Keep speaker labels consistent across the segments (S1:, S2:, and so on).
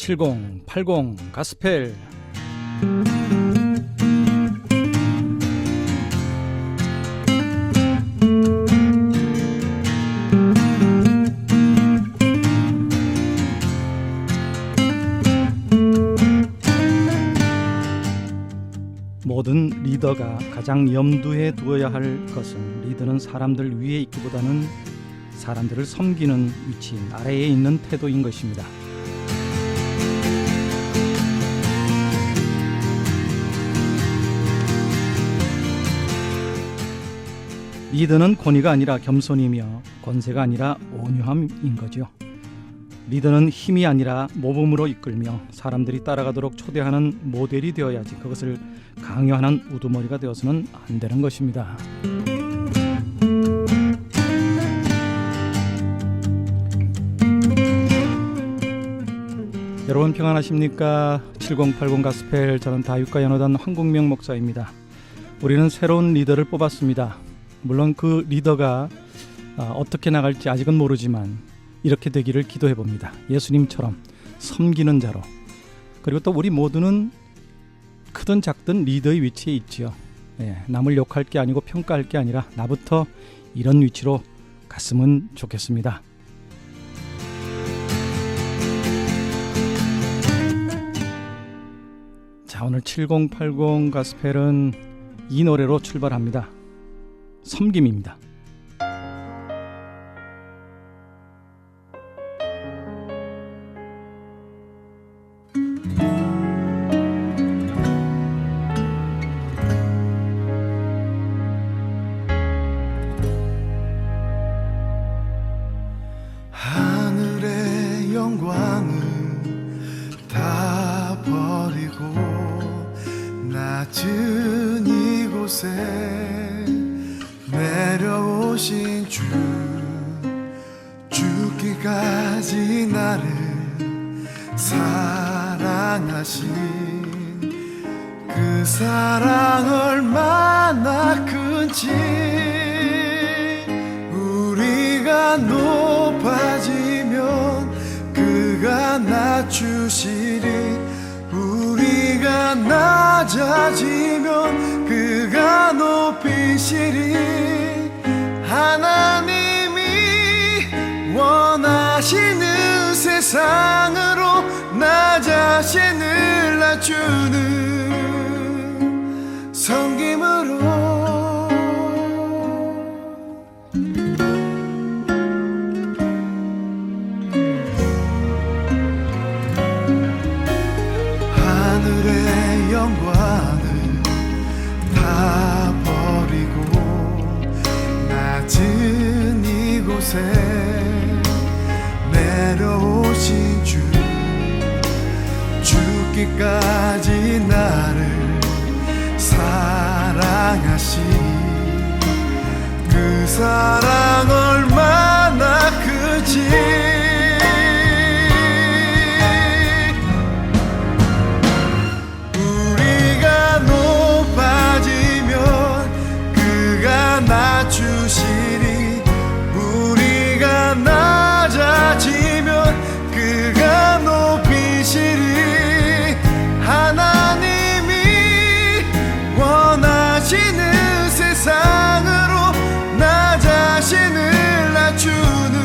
S1: 7080 가스펠. 모든 리더가 가장 염두에 두어야 할 것은, 리더는 사람들 위에 있기보다는 사람들을 섬기는 위치인 아래에 있는 태도인 것입니다. 리더는 권위가 아니라 겸손이며, 권세가 아니라 온유함인 거죠. 리더는 힘이 아니라 모범으로 이끌며 사람들이 따라가도록 초대하는 모델이 되어야지, 그것을 강요하는 우두머리가 되어서는 안 되는 것입니다. 여러분 평안하십니까? 7080 가스펠, 저는 다윗과 연호단 황국명 목사입니다. 우리는 새로운 리더를 뽑았습니다. 물론 그 리더가 어떻게 나갈지 아직은 모르지만 이렇게 되기를 기도해 봅니다. 예수님처럼 섬기는 자로. 그리고 또 우리 모두는 크든 작든 리더의 위치에 있지요. 남을 욕할 게 아니고 평가할 게 아니라 나부터 이런 위치로 갔으면 좋겠습니다. 자, 오늘 7080 가스펠은 이 노래로 출발합니다. 섬김입니다.
S2: 하늘의 영광을 다 버리고 낮은 이곳에 내려오신 주, 죽기까지 나를 사랑하신 그 사랑 얼마나 큰지, 우리가 높아지면 그가 낮추시리, 우리가 낮아지면 그가 높이시리. 하나님이 원하시는 세상으로 나 자신을 낮추는 섬김으로 하늘의 영광을 다 버리고 낮은 이곳에 내려오신 주, 죽기까지 나를 사랑하신 그 사랑 얼마나 크지. 낮추시리, 우리가 낮아지면 그가 높이시리. 하나님이 원하시는 세상으로 나 자신을 낮추는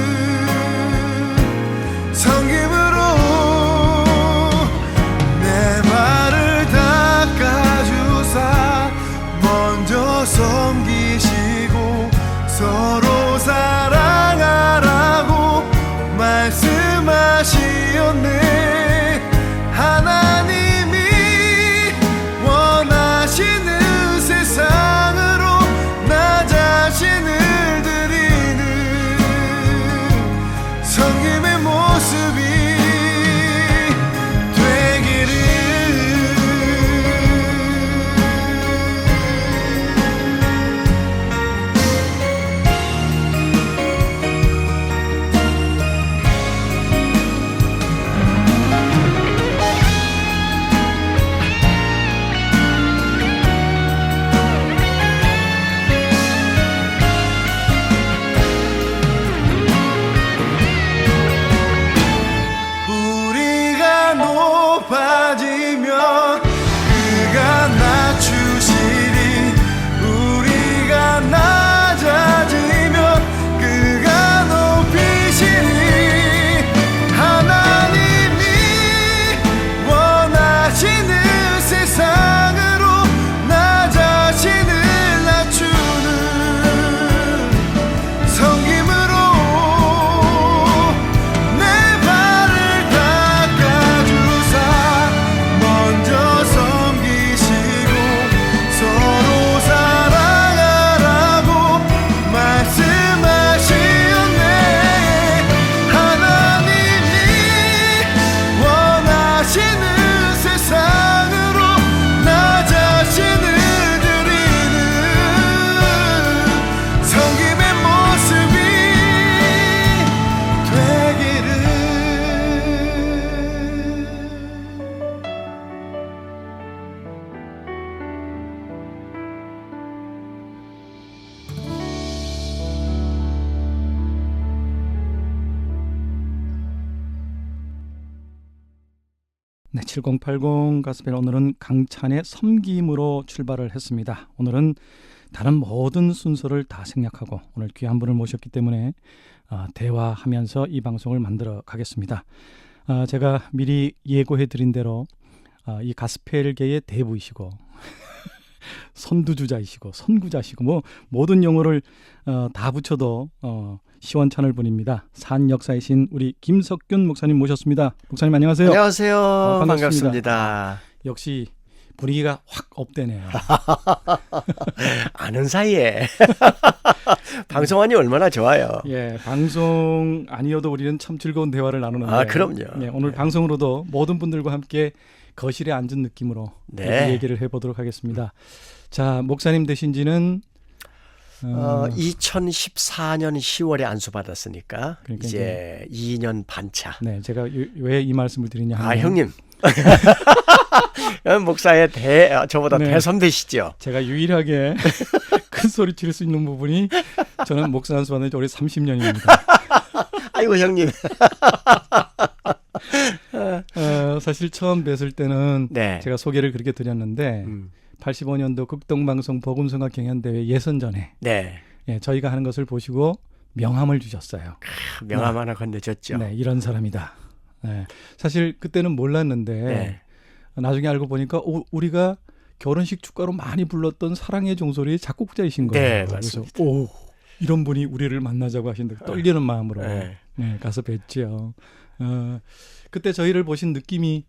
S2: 낮아지면 그가 낮추시리. 우리가 낮아지면 그가 높이시리. 하나님이 원하시는 세상으로 나 자신을 낮추는 섬김으로 내 발을 닦아주사 먼저 섬기시고 서로 사랑하라고 말씀하시었네. 하나님이 원하시는 세상으로 나 자신을 드리는 섬김의 모습이 되기를.
S1: 네, 7080 가스펠 오늘은 강찬의 섬김으로 출발을 했습니다. 오늘은 다른 모든 순서를 다 생략하고 오늘 귀한 분을 모셨기 때문에 대화하면서 이 방송을 만들어 가겠습니다. 제가 미리 예고해 드린 대로 이 가스펠계의 대부이시고 선두주자이시고 선구자시고 뭐 모든 용어를 다 붙여도 시원찮을 분입니다. 산 역사이신 우리 김석균 목사님 모셨습니다. 목사님 안녕하세요.
S3: 안녕하세요.
S1: 반갑습니다.
S3: 반갑습니다.
S1: 역시 분위기가 확 업되네요.
S3: 아는 사이에 방송하니 얼마나 좋아요.
S1: 예, 방송 아니어도 우리는 참 즐거운 대화를 나누는데.
S3: 아, 그럼요.
S1: 예, 오늘 방송으로도 모든 분들과 함께 거실에 앉은 느낌으로
S3: 네.
S1: 얘기를 해보도록 하겠습니다. 자, 목사님 되신 지는
S3: 2014년 10월에 안수받았으니까
S1: 그러니까
S3: 이제 2년 반차.
S1: 네, 제가 왜 이 말씀을 드리냐 하면
S3: 형님. 목사의 저보다
S1: 네.
S3: 대선배시죠.
S1: 제가 유일하게 큰 소리 칠 수 있는 부분이 저는 목사 안수 받은 지 올해 30년입니다.
S3: 아이고 형님.
S1: 사실 처음 뵀을 때는
S3: 네.
S1: 제가 소개를 그렇게 드렸는데 85년도 극동방송 복음성화 경연대회 예선전에
S3: 네.
S1: 예, 저희가 하는 것을 보시고 명함을 주셨어요.
S3: 명함 하나 건네줬죠.
S1: 네, 이런 사람이다. 네, 사실 그때는 몰랐는데
S3: 네.
S1: 나중에 알고 보니까 우리가 결혼식 축가로 많이 불렀던 사랑의 종소리의 작곡자이신 거예요.
S3: 네,
S1: 그래서
S3: 맞습니다.
S1: 이런 분이 우리를 만나자고 하신다. 떨리는 마음으로
S3: 네.
S1: 가서 뵀죠. 그때 저희를 보신 느낌이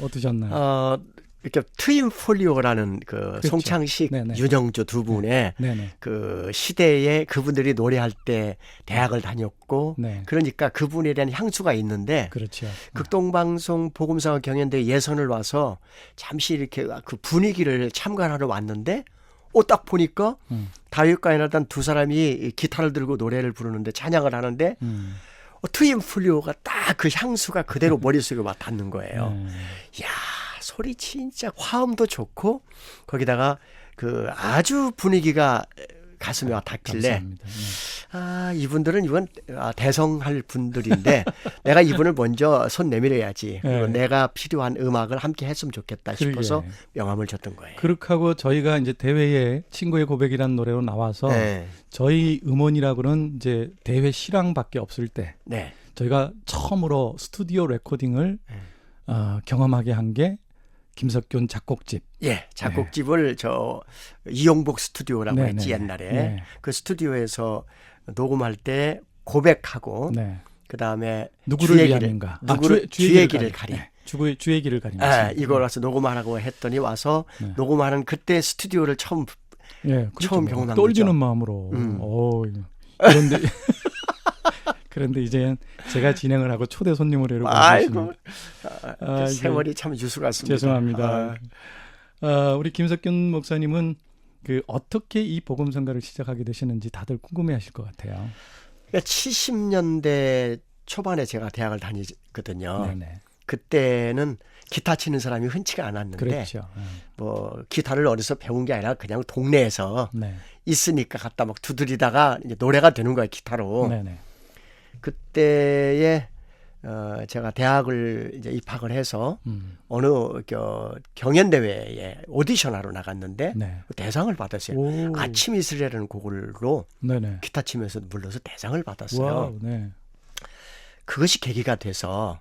S1: 어떠셨나요?
S3: 이렇게 트윈 폴리오라는 그
S1: 그렇죠.
S3: 송창식,
S1: 네네.
S3: 윤영주 두 분의
S1: 네네.
S3: 그 시대에 그분들이 노래할 때 대학을 다녔고
S1: 네.
S3: 그러니까 그분에 대한 향수가 있는데
S1: 그렇죠.
S3: 극동방송 복음성화 경연대 예선을 와서 잠시 이렇게 그 분위기를 참관하러 왔는데 딱 보니까 다윗과 요나단 두 사람이 기타를 들고 노래를 부르는데 찬양을 하는데 트윈 폴리오가 딱 그 향수가 그대로 머릿속에 와 닿는 거예요. 이야, 소리 진짜 화음도 좋고 거기다가 그 아주 분위기가 가슴에 와 닿길래
S1: 감사합니다.
S3: 이분들은 이건 대성할 분들인데 내가 이분을 먼저 손 내밀어야지. 그리고
S1: 네.
S3: 내가 필요한 음악을 함께 했으면 좋겠다 싶어서
S1: 그러게.
S3: 명함을 줬던 거예요.
S1: 그렇게 하고 저희가 이제 대회에 친구의 고백이라는 노래로 나와서
S3: 네.
S1: 저희 음원이라고는 이제 대회 실황밖에 없을 때
S3: 네.
S1: 저희가 처음으로 스튜디오 레코딩을 경험하게 한 게 김석균 작곡집.
S3: 예, 작곡집을 저 이용복 스튜디오라고
S1: 네,
S3: 했지
S1: 네,
S3: 옛날에.
S1: 네.
S3: 그 스튜디오에서 녹음할 때 고백하고
S1: 네.
S3: 그다음에
S1: 누구를
S3: 주의
S1: 위함인가?
S3: 누구를 주의 길을 가리.
S1: 네. 주의 길을 가리.
S3: 이걸 와서 녹음하라고 했더니 와서
S1: 네.
S3: 녹음하는 그때 스튜디오를 처음
S1: 예, 그렇죠.
S3: 처음 경험한
S1: 떨리는
S3: 거죠.
S1: 마음으로. 그런데 그런데 이제 제가 진행을 하고 초대 손님을 해로
S3: 아이고
S1: 이게
S3: 세월이 참 유수 같습니다.
S1: 죄송합니다. 우리 김석균 목사님은 그 어떻게 이 복음성가를 시작하게 되시는지 다들 궁금해하실 것 같아요.
S3: 그러니까 70년대 초반에 제가 대학을 다니거든요.
S1: 네네.
S3: 그때는 기타 치는 사람이 흔치가 않았는데
S1: 그렇죠.
S3: 뭐 기타를 어디서 배운 게 아니라 그냥 동네에서
S1: 네.
S3: 있으니까 갖다 막 두드리다가 이제 노래가 되는 거예요, 기타로.
S1: 네네.
S3: 그때에 제가 대학을 이제 입학을 해서 어느 경연대회에 오디션하러 나갔는데
S1: 네.
S3: 대상을 받았어요.
S1: 오.
S3: 아침 이슬이라는 곡으로
S1: 네네.
S3: 기타 치면서 불러서 대상을 받았어요.
S1: 와우, 네.
S3: 그것이 계기가 돼서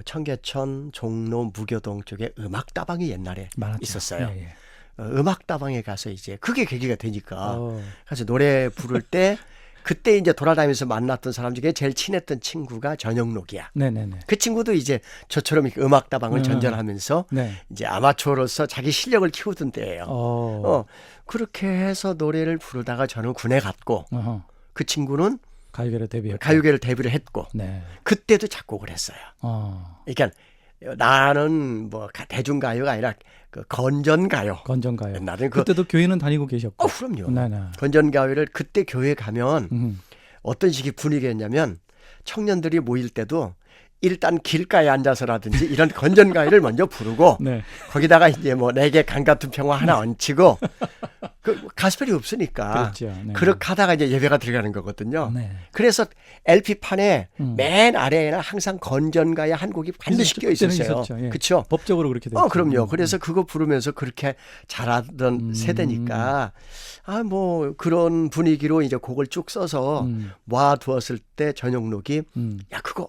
S3: 청계천, 종로, 무교동 쪽에 음악다방이 옛날에
S1: 많았죠.
S3: 있었어요.
S1: 예, 예.
S3: 음악다방에 가서 이제 그게 계기가 되니까 그래서 노래 부를 때 그때 이제 돌아다니면서 만났던 사람 중에 제일 친했던 친구가 전영록이야.
S1: 네네네.
S3: 그 친구도 이제 저처럼 이렇게 음악다방을 전전하면서
S1: 네.
S3: 이제 아마추어로서 자기 실력을 키우던 때예요. 그렇게 해서 노래를 부르다가 저는 군에 갔고
S1: 어허.
S3: 그 친구는
S1: 가요계로 데뷔했고.
S3: 가요계를 데뷔를 했고
S1: 네.
S3: 그때도 작곡을 했어요. 그러니까 나는 뭐 대중가요가 아니라 그 건전가요.
S1: 건전가요.
S3: 옛날에
S1: 그때도 교회는 다니고 계셨고.
S3: 그럼요.
S1: 네네.
S3: 건전가요를 그때 교회 가면 어떤 식의 분위기였냐면 청년들이 모일 때도 일단 길가에 앉아서라든지 이런 건전가요를 먼저 부르고
S1: 네.
S3: 거기다가 이제 뭐 내게 강 같은 평화 하나 얹히고 그 가스펠이 없으니까
S1: 그렇죠. 네.
S3: 그렇게 하다가 이제 예배가 들어가는 거거든요.
S1: 네.
S3: 그래서 LP판에 맨 아래에는 항상 건전가요 한 곡이 반드시 끼어
S1: 그때는
S3: 있었어요.
S1: 있었죠. 예.
S3: 그렇죠?
S1: 법적으로 그렇게 됐죠.
S3: 그럼요. 그래서 그거 부르면서 그렇게 자라던 세대니까 뭐 그런 분위기로 이제 곡을 쭉 써서 모아두었을 때 전영록이 야 그거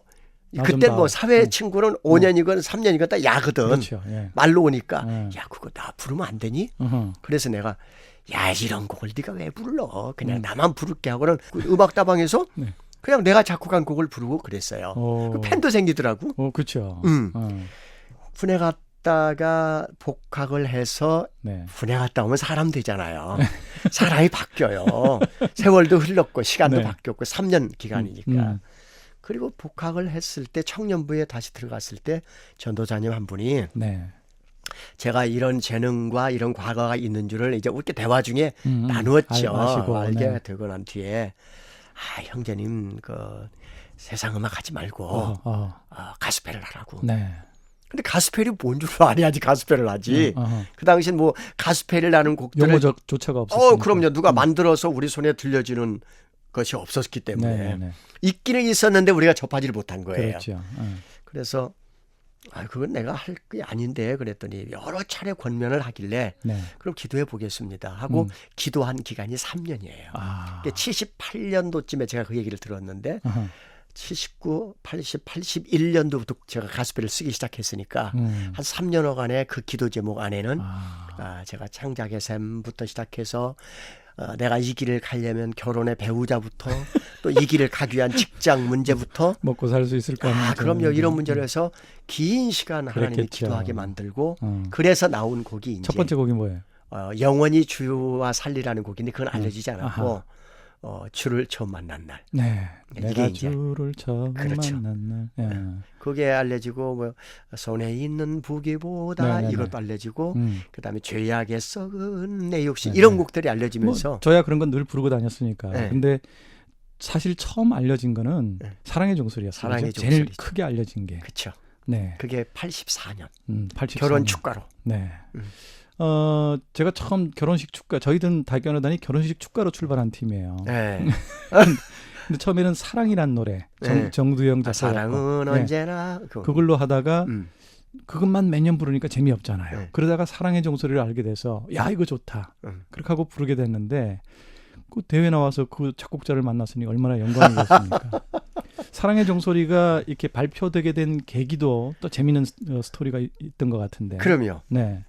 S3: 그때 뭐 사회 친구는 5년이건 3년이건 다 야거든.
S1: 그렇죠. 예.
S3: 말로 오니까
S1: 예.
S3: 야 그거 나 부르면 안 되니?
S1: 어허.
S3: 그래서 내가 야 이런 곡을 네가 왜 불러? 그냥 나만 부를게 하고는 그 음악다방에서
S1: 네.
S3: 그냥 내가 작곡한 곡을 부르고 그랬어요. 그 팬도 생기더라고.
S1: 그렇죠.
S3: 군에 갔다가 복학을 해서
S1: 네.
S3: 군에 갔다 오면 사람 되잖아요. 사람이 바뀌어요. 세월도 흘렀고 시간도
S1: 네.
S3: 바뀌었고 3년 기간이니까. 그리고 복학을 했을 때 청년부에 다시 들어갔을 때 전도사님 한 분이
S1: 네.
S3: 제가 이런 재능과 이런 과거가 있는 줄을 이제 우리 대화 중에 나누었죠.
S1: 아시고,
S3: 알게
S1: 네.
S3: 되고 난 뒤에 형제님 그 세상 음악 하지 말고 가스펠을 하라고.
S1: 네.
S3: 근데 가스펠이 뭔 줄 알아야지 가스펠을 하지. 그 당시엔 뭐 가스펠이라는 곡들을
S1: 용어조차가 없었어요.
S3: 그럼요. 누가 만들어서 우리 손에 들려지는 것이 없었기 때문에
S1: 네네네.
S3: 있기는 있었는데 우리가 접하지를 못한 거예요.
S1: 그렇죠.
S3: 그래서 그건 내가 할 게 아닌데 그랬더니 여러 차례 권면을 하길래
S1: 네.
S3: 그럼 기도해 보겠습니다 하고 기도한 기간이 3년이에요.
S1: 아.
S3: 78년도쯤에 제가 그 얘기를 들었는데
S1: 어허.
S3: 79, 80, 81년도부터 제가 가스펠을 쓰기 시작했으니까 한 3년여간의 그 기도 제목 안에는 제가 창작의 샘부터 시작해서 내가 이 길을 가려면 결혼의 배우자부터 또 이 길을 가기 위한 직장 문제부터
S1: 먹고 살 수 있을까?
S3: 그럼요. 이런 문제를 해서 긴 시간 하나님이
S1: 그랬겠죠.
S3: 기도하게 만들고 그래서 나온 곡이 이제
S1: 첫 번째 곡이 뭐예요?
S3: 영원히 주와 살리라는 곡인데 그건 알려지지 않았고 주를 처음 만난 날.
S1: 네.
S3: 이게
S1: 내가
S3: 이제
S1: 주를 처음
S3: 그렇죠.
S1: 만난 날. 예.
S3: 그게 알려지고 뭐 손에 있는 부기보다
S1: 네네네.
S3: 이것도 알려지고 그다음에 죄악에 썩은 내 욕심
S1: 네네.
S3: 이런 곡들이 알려지면서
S1: 뭐 저야 그런 건 늘 부르고 다녔으니까.
S3: 네.
S1: 근데 사실 처음 알려진 거는 사랑의 종소리였어요.
S3: 사랑의
S1: 제일
S3: 종소리죠.
S1: 크게 알려진 게.
S3: 그렇죠.
S1: 네.
S3: 그게 84년
S1: 84년.
S3: 결혼 축가로.
S1: 네. 제가 처음 결혼식 축가, 저희들은 다교연하단이 결혼식 축가로 출발한 팀이에요.
S3: 네.
S1: 근데 처음에는 사랑이란 노래,
S3: 네.
S1: 정두영 작사.
S3: 사랑은 언제나
S1: 그걸로 하다가 그것만 매년 부르니까 재미없잖아요.
S3: 네.
S1: 그러다가 사랑의 종소리를 알게 돼서 야 이거 좋다. 그렇게 하고 부르게 됐는데 그 대회 나와서 그 작곡자를 만났으니 얼마나 영광이겠습니까. 사랑의 종소리가 이렇게 발표되게 된 계기도 또 재미있는 스토리가 있던 것 같은데.
S3: 그럼요.
S1: 네.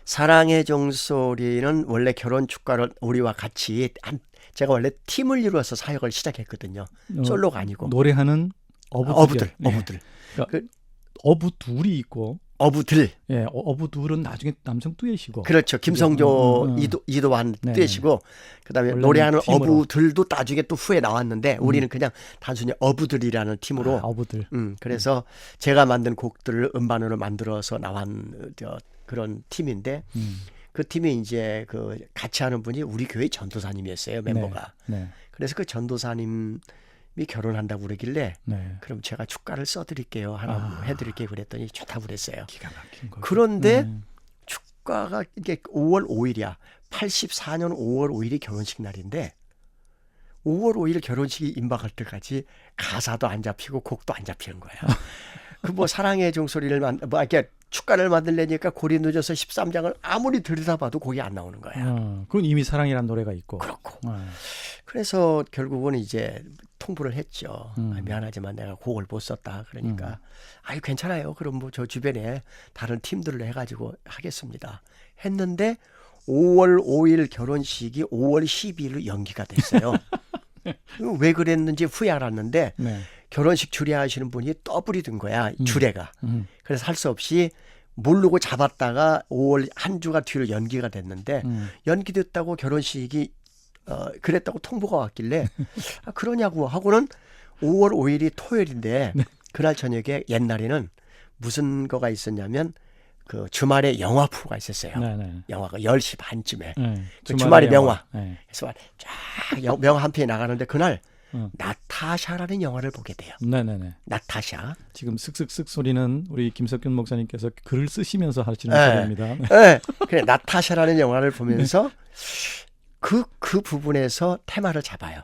S3: 사랑의 종소리는 원래 결혼 축가를 우리와 같이 제가 원래 팀을 이루어서 사역을 시작했거든요. 솔로가 아니고
S1: 노래하는 어부들.
S3: 어부들.
S1: 그러니까 어부 둘이 있고.
S3: 어부들.
S1: 예, 어부 둘은 나중에 남성 듀엣이고.
S3: 그렇죠. 김성조, 이도환 듀엣이고 그다음에 노래하는
S1: 팀으로.
S3: 어부들도 나중에 또 후에 나왔는데 우리는 그냥 단순히 어부들이라는 팀으로.
S1: 어부들.
S3: 그래서 제가 만든 곡들을 음반으로 만들어서 나온 그런 팀인데 그 팀이 이제 그 같이 하는 분이 우리 교회 전도사님이었어요. 멤버가.
S1: 네.
S3: 그래서 그 전도사님이 결혼한다고 그러길래
S1: 네.
S3: 그럼 제가 축가를 써드릴게요. 하나 해드릴게요. 그랬더니 좋다고 그랬어요.
S1: 기가 막힌 거.
S3: 그런데 축가가 이게 5월 5일이야. 84년 5월 5일이 결혼식 날인데 5월 5일 결혼식이 임박할 때까지 가사도 안 잡히고 곡도 안 잡히는 거야. 그 뭐 사랑의 종소리를 뭐 이렇게 축가를 만들려니까 골이 늦어서 13장을 아무리 들여다봐도 곡이 안 나오는 거야.
S1: 그건 이미 사랑이란 노래가 있고.
S3: 그렇고. 그래서 결국은 이제 통보를 했죠. 미안하지만 내가 곡을 못 썼다. 그러니까 아유 괜찮아요. 그럼 뭐 저 주변에 다른 팀들로 해가지고 하겠습니다. 했는데 5월 5일 결혼식이 5월 12일로 연기가 됐어요. 왜 그랬는지 후에 알았는데
S1: 네.
S3: 결혼식 주례하시는 분이 더블이 된 거야. 주례가. 그래서 할 수 없이 모르고 잡았다가 5월 한 주가 뒤로 연기가 됐는데 연기됐다고 결혼식이 그랬다고 통보가 왔길래 아, 그러냐고 하고는 5월 5일이 토요일인데
S1: 네.
S3: 그날 저녁에 옛날에는 무슨 거가 있었냐면 그 주말에 영화 프로가 있었어요.
S1: 네네.
S3: 영화가 10시 반쯤에.
S1: 네.
S3: 그 주말에 명화.
S1: 네.
S3: 그래서 쫙 명화 한 편이 나가는데 그날 나타샤라는 영화를 보게 돼요.
S1: 네네네.
S3: 나타샤.
S1: 지금 슥슥슥 소리는 우리 김석균 목사님께서 글을 쓰시면서 하시는
S3: 네.
S1: 소리입니다.
S3: 네. 그래 나타샤라는 영화를 보면서 그 부분에서 테마를 잡아요.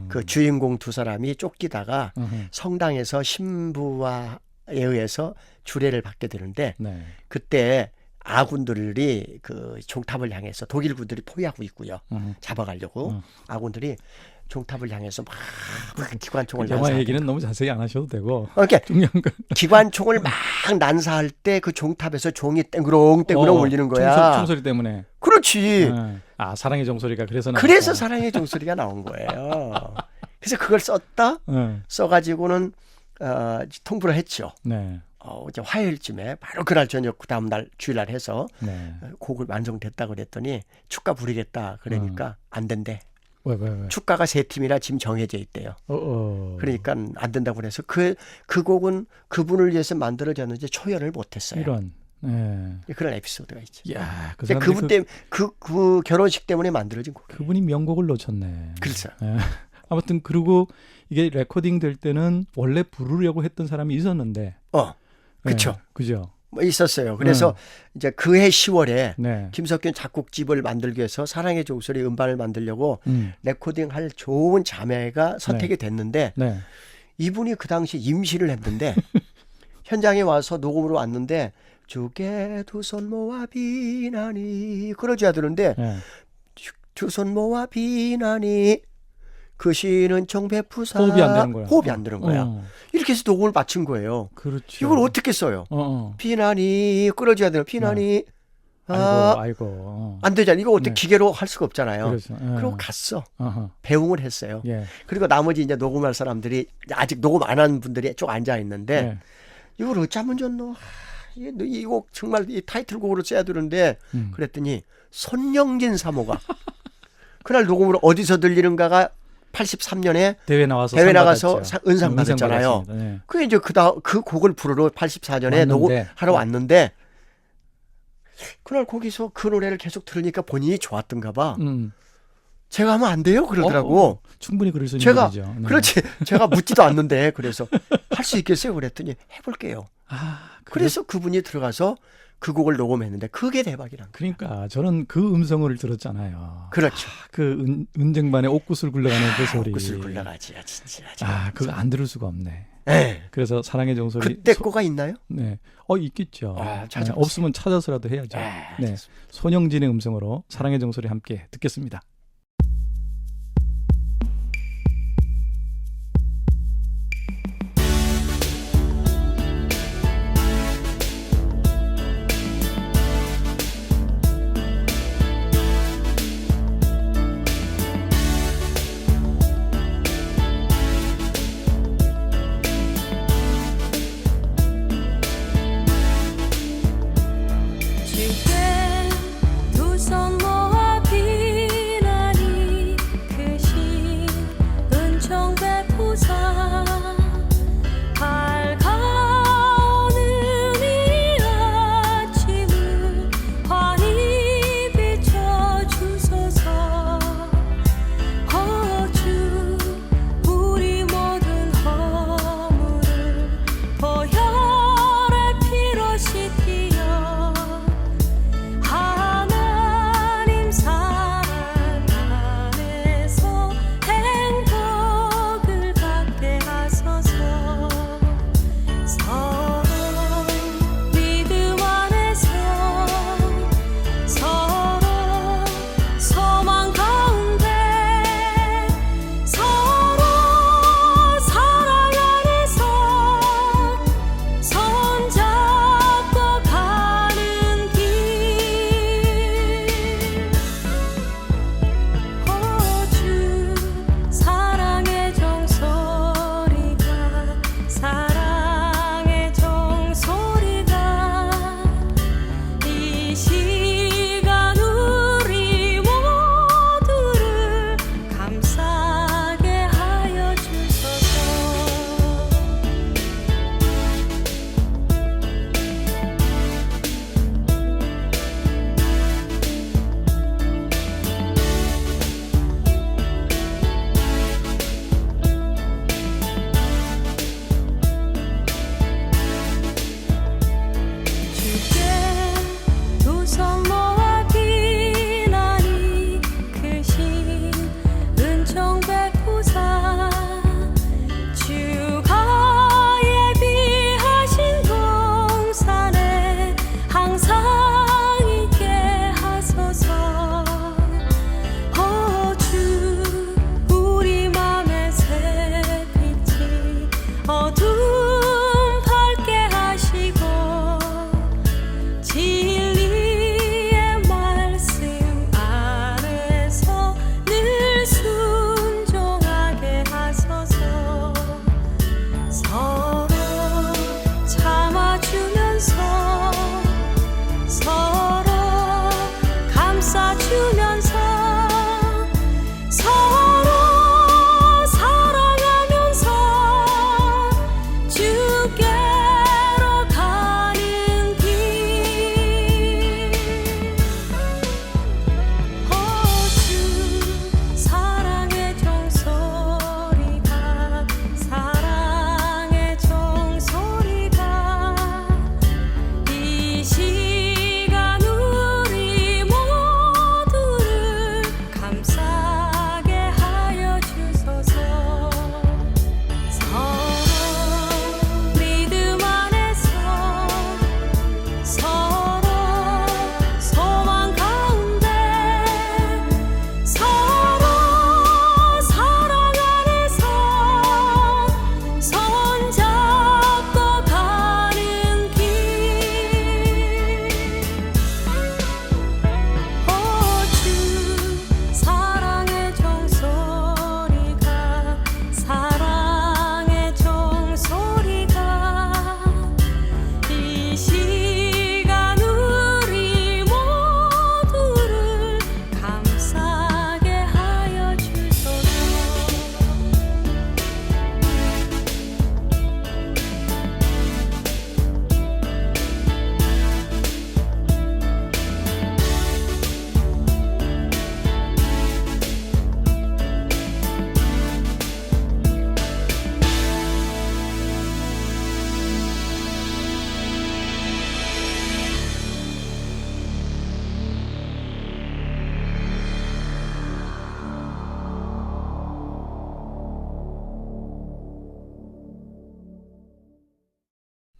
S3: 그 주인공 두 사람이 쫓기다가 성당에서 신부와에 의해서 주례를 받게 되는데
S1: 네.
S3: 그때 아군들이 그 종탑을 향해서 독일군들이 포위하고 있고요. 잡아가려고 아군들이 종탑을 향해서 막 기관총을
S1: 영화
S3: 난사하고.
S1: 얘기는 너무 자세히 안 하셔도 되고
S3: 이렇게
S1: 중요한 건
S3: 기관총을 막 난사할 때 그 종탑에서 종이 땡그렁 울리는 거야.
S1: 총소리 때문에.
S3: 그렇지.
S1: 아 사랑의 종소리가 그래서 나왔다.
S3: 그래서 사랑의 종소리가 나온 거예요. 그래서 그걸 썼다. 써가지고는 통보를 했죠.
S1: 네.
S3: 이제 화요일쯤에 바로 그날 저녁 그 다음 날 주일날 해서
S1: 네.
S3: 곡을 완성됐다 그랬더니 축가 부르겠다 그러니까 안 된대.
S1: 왜?
S3: 축가가 3팀이라 지금 정해져 있대요. 그러니까 안 된다고 그래서 그 곡은 그분을 위해서 만들어졌는지 초연을 못했어요.
S1: 이런. 네.
S3: 그런 에피소드가 있죠.
S1: 야,
S3: 근데 그분 때문에 그 결혼식 때문에 만들어진 곡이에요.
S1: 그분이 명곡을 놓쳤네.
S3: 그렇죠.
S1: 네. 아무튼 그리고 이게 레코딩 될 때는 원래 부르려고 했던 사람이 있었는데.
S3: 그렇죠.
S1: 네, 그죠.
S3: 뭐 있었어요. 그래서 이제 그해 10월에
S1: 네.
S3: 김석균 작곡집을 만들기 위해서 사랑의 종소리 음반을 만들려고 레코딩할 좋은 자매가 선택이 됐는데
S1: 네.
S3: 이분이 그 당시 임시를 했는데 현장에 와서 녹음으로 왔는데 주께 두 손 모아 비나니 그러줘야 되는데
S1: 네.
S3: 두 손 모아 비나니 그 시는 정배푸사
S1: 호흡이 안 되는 거야.
S3: 호흡이 안 되는 거야. 이렇게 해서 녹음을 마친 거예요.
S1: 그렇죠.
S3: 이걸 어떻게 써요? 비나니 끌어줘야 돼요. 비나니
S1: 아이고.
S3: 안 되잖아. 이거 어떻게
S1: 네.
S3: 기계로 할 수가 없잖아요.
S1: 그렇죠.
S3: 그리고 갔어. 배웅을 했어요.
S1: 예.
S3: 그리고 나머지 이제 녹음할 사람들이 아직 녹음 안 한 분들이 쭉 앉아 있는데
S1: 네.
S3: 이걸 어쩌면 좋노? 이 곡 정말 이 타이틀곡으로 써야 되는데 그랬더니 손영진 사모가 그날 녹음으로 어디서 들리는가가 83년에
S1: 대회 나가서
S3: 은상 받았잖아요.
S1: 네.
S3: 그 이제 그 곡을 부르러 84년에 녹음하러 왔는데 그날 거기서 그 노래를 계속 들으니까 본인이 좋았던가 봐. 제가 하면 안 돼요? 그러더라고.
S1: 충분히 그럴 수 있는
S3: 제가
S1: 일이죠. 네.
S3: 그렇지. 제가 묻지도 않는데 그래서 할 수 있겠어요? 그랬더니 해볼게요. 그래서 그분이 들어가서 그 곡을 녹음했는데 그게 대박이란 거예요.
S1: 그러니까 저는 그 음성을 들었잖아요.
S3: 그렇죠.
S1: 그 은쟁반에 옥구슬 굴러가는 그 소리.
S3: 옥구슬 굴러가지. 진짜.
S1: 그거 안 들을 수가 없네.
S3: 네.
S1: 그래서 사랑의 종소리.
S3: 그때 거가 있나요?
S1: 네. 있겠죠.
S3: 찾아보세요.
S1: 없으면 찾아서라도 해야죠. 네. 손영진의 음성으로 사랑의 종소리 함께 듣겠습니다.
S4: 주께 두 손 모아 비나니 그 시 은총 베푸사 밝아오는 이 아침을 환히 비춰주소서 주 우리 모든 허물을 보혈의 피로 씻기어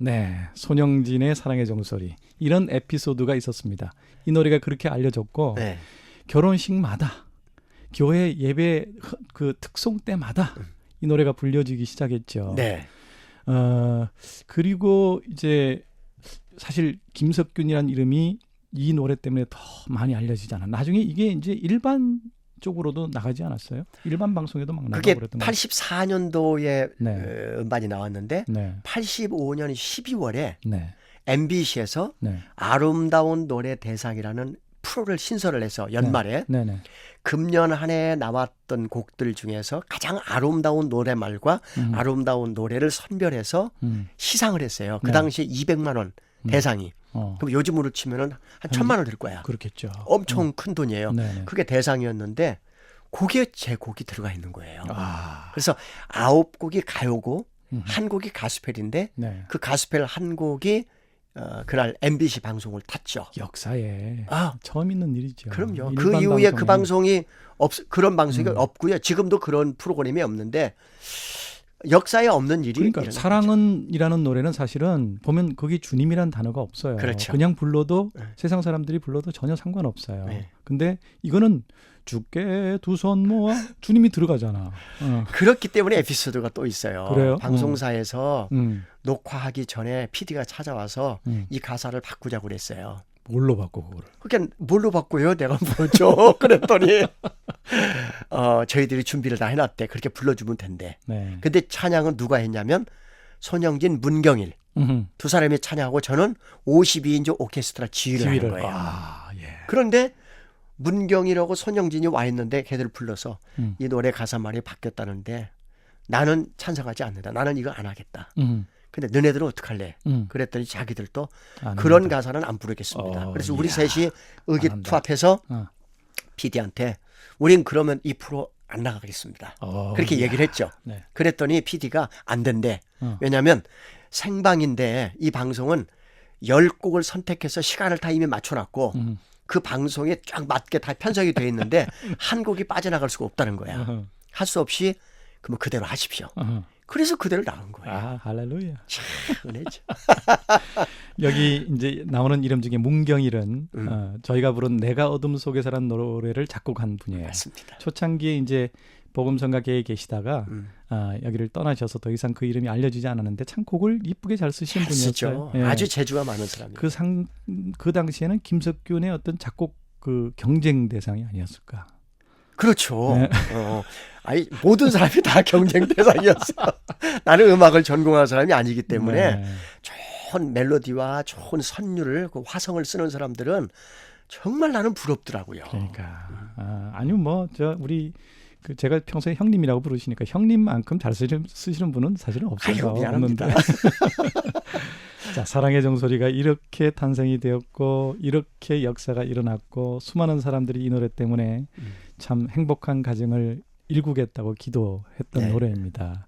S1: 네, 손영진의 사랑의 종소리 이런 에피소드가 있었습니다. 이 노래가 그렇게 알려졌고
S3: 네.
S1: 결혼식마다 교회 예배 그 특송 때마다 이 노래가 불려지기 시작했죠.
S3: 네.
S1: 그리고 이제 사실 김석균이라는 이름이 이 노래 때문에 더 많이 알려지잖아. 나중에 이게 이제 일반적으로도 나가지 않았어요? 일반 방송에도 막 나가고
S3: 그게
S1: 그랬던 거.
S3: 84년도에
S1: 네.
S3: 음반이 나왔는데
S1: 네,
S3: 85년 12월에
S1: 네,
S3: MBC에서
S1: 네,
S3: 아름다운 노래 대상이라는 프로를 신설을 해서 연말에
S1: 네, 네.
S3: 금년 한 해 나왔던 곡들 중에서 가장 아름다운 노래말과 아름다운 노래를 선별해서 시상을 했어요. 그
S1: 네.
S3: 당시에 200만 원 대상이. 그럼 요즘으로 치면은 한 1,000만 원 될 거야.
S1: 그렇겠죠.
S3: 엄청 큰 돈이에요.
S1: 네, 네.
S3: 그게 대상이었는데 거기에 제 곡이 들어가 있는 거예요.
S1: 아,
S3: 그래서 9곡이 가요고 한 곡이 가스펠인데
S1: 네.
S3: 그 가스펠 한 곡이 그날 MBC 방송을 탔죠.
S1: 역사에
S3: 아,
S1: 처음 있는 일이죠.
S3: 그럼요.
S1: 일반
S3: 그 이후에 그
S1: 방송에.
S3: 방송이 그런 방송이 없고요. 지금도 그런 프로그램이 없는데 역사에 없는 일이
S1: 그러니까
S3: 일어난 거죠.
S1: 사랑은이라는 노래는 사실은 보면 거기 주님이란 단어가 없어요.
S3: 그렇죠.
S1: 그냥 불러도
S3: 네.
S1: 세상 사람들이 불러도 전혀 상관없어요.
S3: 네.
S1: 근데 이거는 주께 두 손 모아 주님이 들어가잖아.
S3: 그렇기 때문에 에피소드가 또 있어요.
S1: 그래요?
S3: 방송사에서
S1: 음.
S3: 녹화하기 전에 PD가 찾아와서
S1: 음.
S3: 이 가사를 바꾸자고 그랬어요.
S1: 뭘로 바꿔 그거를?
S3: 그러니까 뭘로 바꿔요? 내가 뭐죠? 그랬더니 저희들이 준비를 다 해놨대. 그렇게 불러주면 된대.
S1: 네.
S3: 근데 찬양은 누가 했냐면 손영진, 문경일 두 사람이 찬양하고 저는 52인조 오케스트라 지휘를 하는 거예요.
S1: 아, 예.
S3: 그런데 문경일하고 손영진이 와 있는데 걔들 불러서
S1: 음.
S3: 이 노래 가사 말이 바뀌었다는데 나는 찬성하지 않는다. 나는 이거 안 하겠다. 근데 너네들은 어떡할래? 그랬더니 자기들도
S1: 안
S3: 그런
S1: 한다.
S3: 가사는 안 부르겠습니다. 그래서
S1: 이야.
S3: 우리 셋이 의기투합해서
S1: 어.
S3: PD한테 우린 그러면 이 프로 안 나가겠습니다. 그렇게
S1: 이야.
S3: 얘기를 했죠.
S1: 네.
S3: 그랬더니 PD가 안 된대.
S1: 어.
S3: 왜냐하면 생방인데 이 방송은 10곡을 선택해서 시간을 다 이미 맞춰놨고 그 방송에 쫙 맞게 다 편성이 돼 있는데 한 곡이 빠져나갈 수가 없다는 거야.
S1: 어허.
S3: 할 수 없이 그러면 그대로 하십시오.
S1: 어허.
S3: 그래서 그대로 나온 거예요.
S1: 아, 할렐루야.
S3: 참 은혜죠.
S1: 여기 이제 나오는 이름 중에 문경일은 저희가 부른 내가 어둠 속에서라는 노래를 작곡한 분이에요.
S3: 맞습니다.
S1: 초창기에 이제 복음성가계에 계시다가 여기를 떠나셔서 더 이상 그 이름이 알려지지 않았는데 참 곡을 이쁘게 잘 쓰신 분이었어요.
S3: 쓰죠. 아주 재주가 많은 사람이에요.
S1: 그 당시에는 김석균의 어떤 작곡 그 경쟁 대상이 아니었을까.
S3: 그렇죠.
S1: 네.
S3: 아니 모든 사람이 다 경쟁 대상이었어. 나는 음악을 전공한 사람이 아니기 때문에
S1: 네.
S3: 좋은 멜로디와 좋은 선율을 그 화성을 쓰는 사람들은 정말 나는 부럽더라고요.
S1: 그러니까 아니면 뭐 저 우리 그 제가 평소에 형님이라고 부르시니까 형님만큼 잘 쓰시는 분은 사실은 없어요.
S3: 아유, 미안합니다.
S1: 없는데. 자, 사랑의 종소리가 이렇게 탄생이 되었고 이렇게 역사가 일어났고 수많은 사람들이 이 노래 때문에 참 행복한 가정을 일구겠다고 기도했던
S3: 네.
S1: 노래입니다.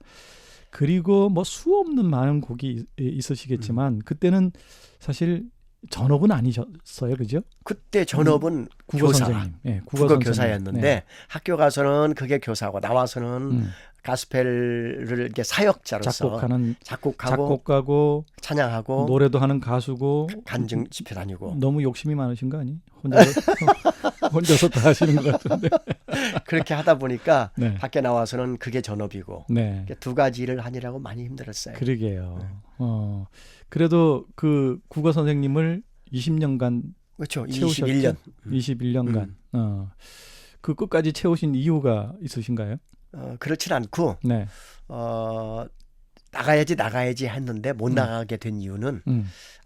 S1: 그리고 뭐 수없는 많은 곡이 있으시겠지만 그때는 사실 전업은 아니셨어요, 그죠?
S3: 그때 전업은
S1: 국어
S3: 교사,
S1: 선생님, 예,
S3: 국어 교사였는데
S1: 네.
S3: 학교 가서는 그게 교사고 나와서는 가스펠을 이렇게 사역자로서 작곡하고
S1: 작곡가고
S3: 찬양하고
S1: 노래도 하는 가수고
S3: 간증 집회 다니고
S1: 너무 욕심이 많으신 거 아니? 혼자서 다 하시는 것 같은데.
S3: 그렇게 하다 보니까
S1: 네.
S3: 밖에 나와서는 그게 전업이고
S1: 네.
S3: 두 가지 일을 하느라고 많이 힘들었어요.
S1: 그러게요. 그래도 그 국어 선생님을 20년간
S3: 그렇죠.
S1: 채우셨죠?
S3: 21년.
S1: 21년간. 그 끝까지 채우신 이유가 있으신가요?
S3: 그렇진 않고
S1: 네.
S3: 나가야지 했는데 못 나가게 된 이유는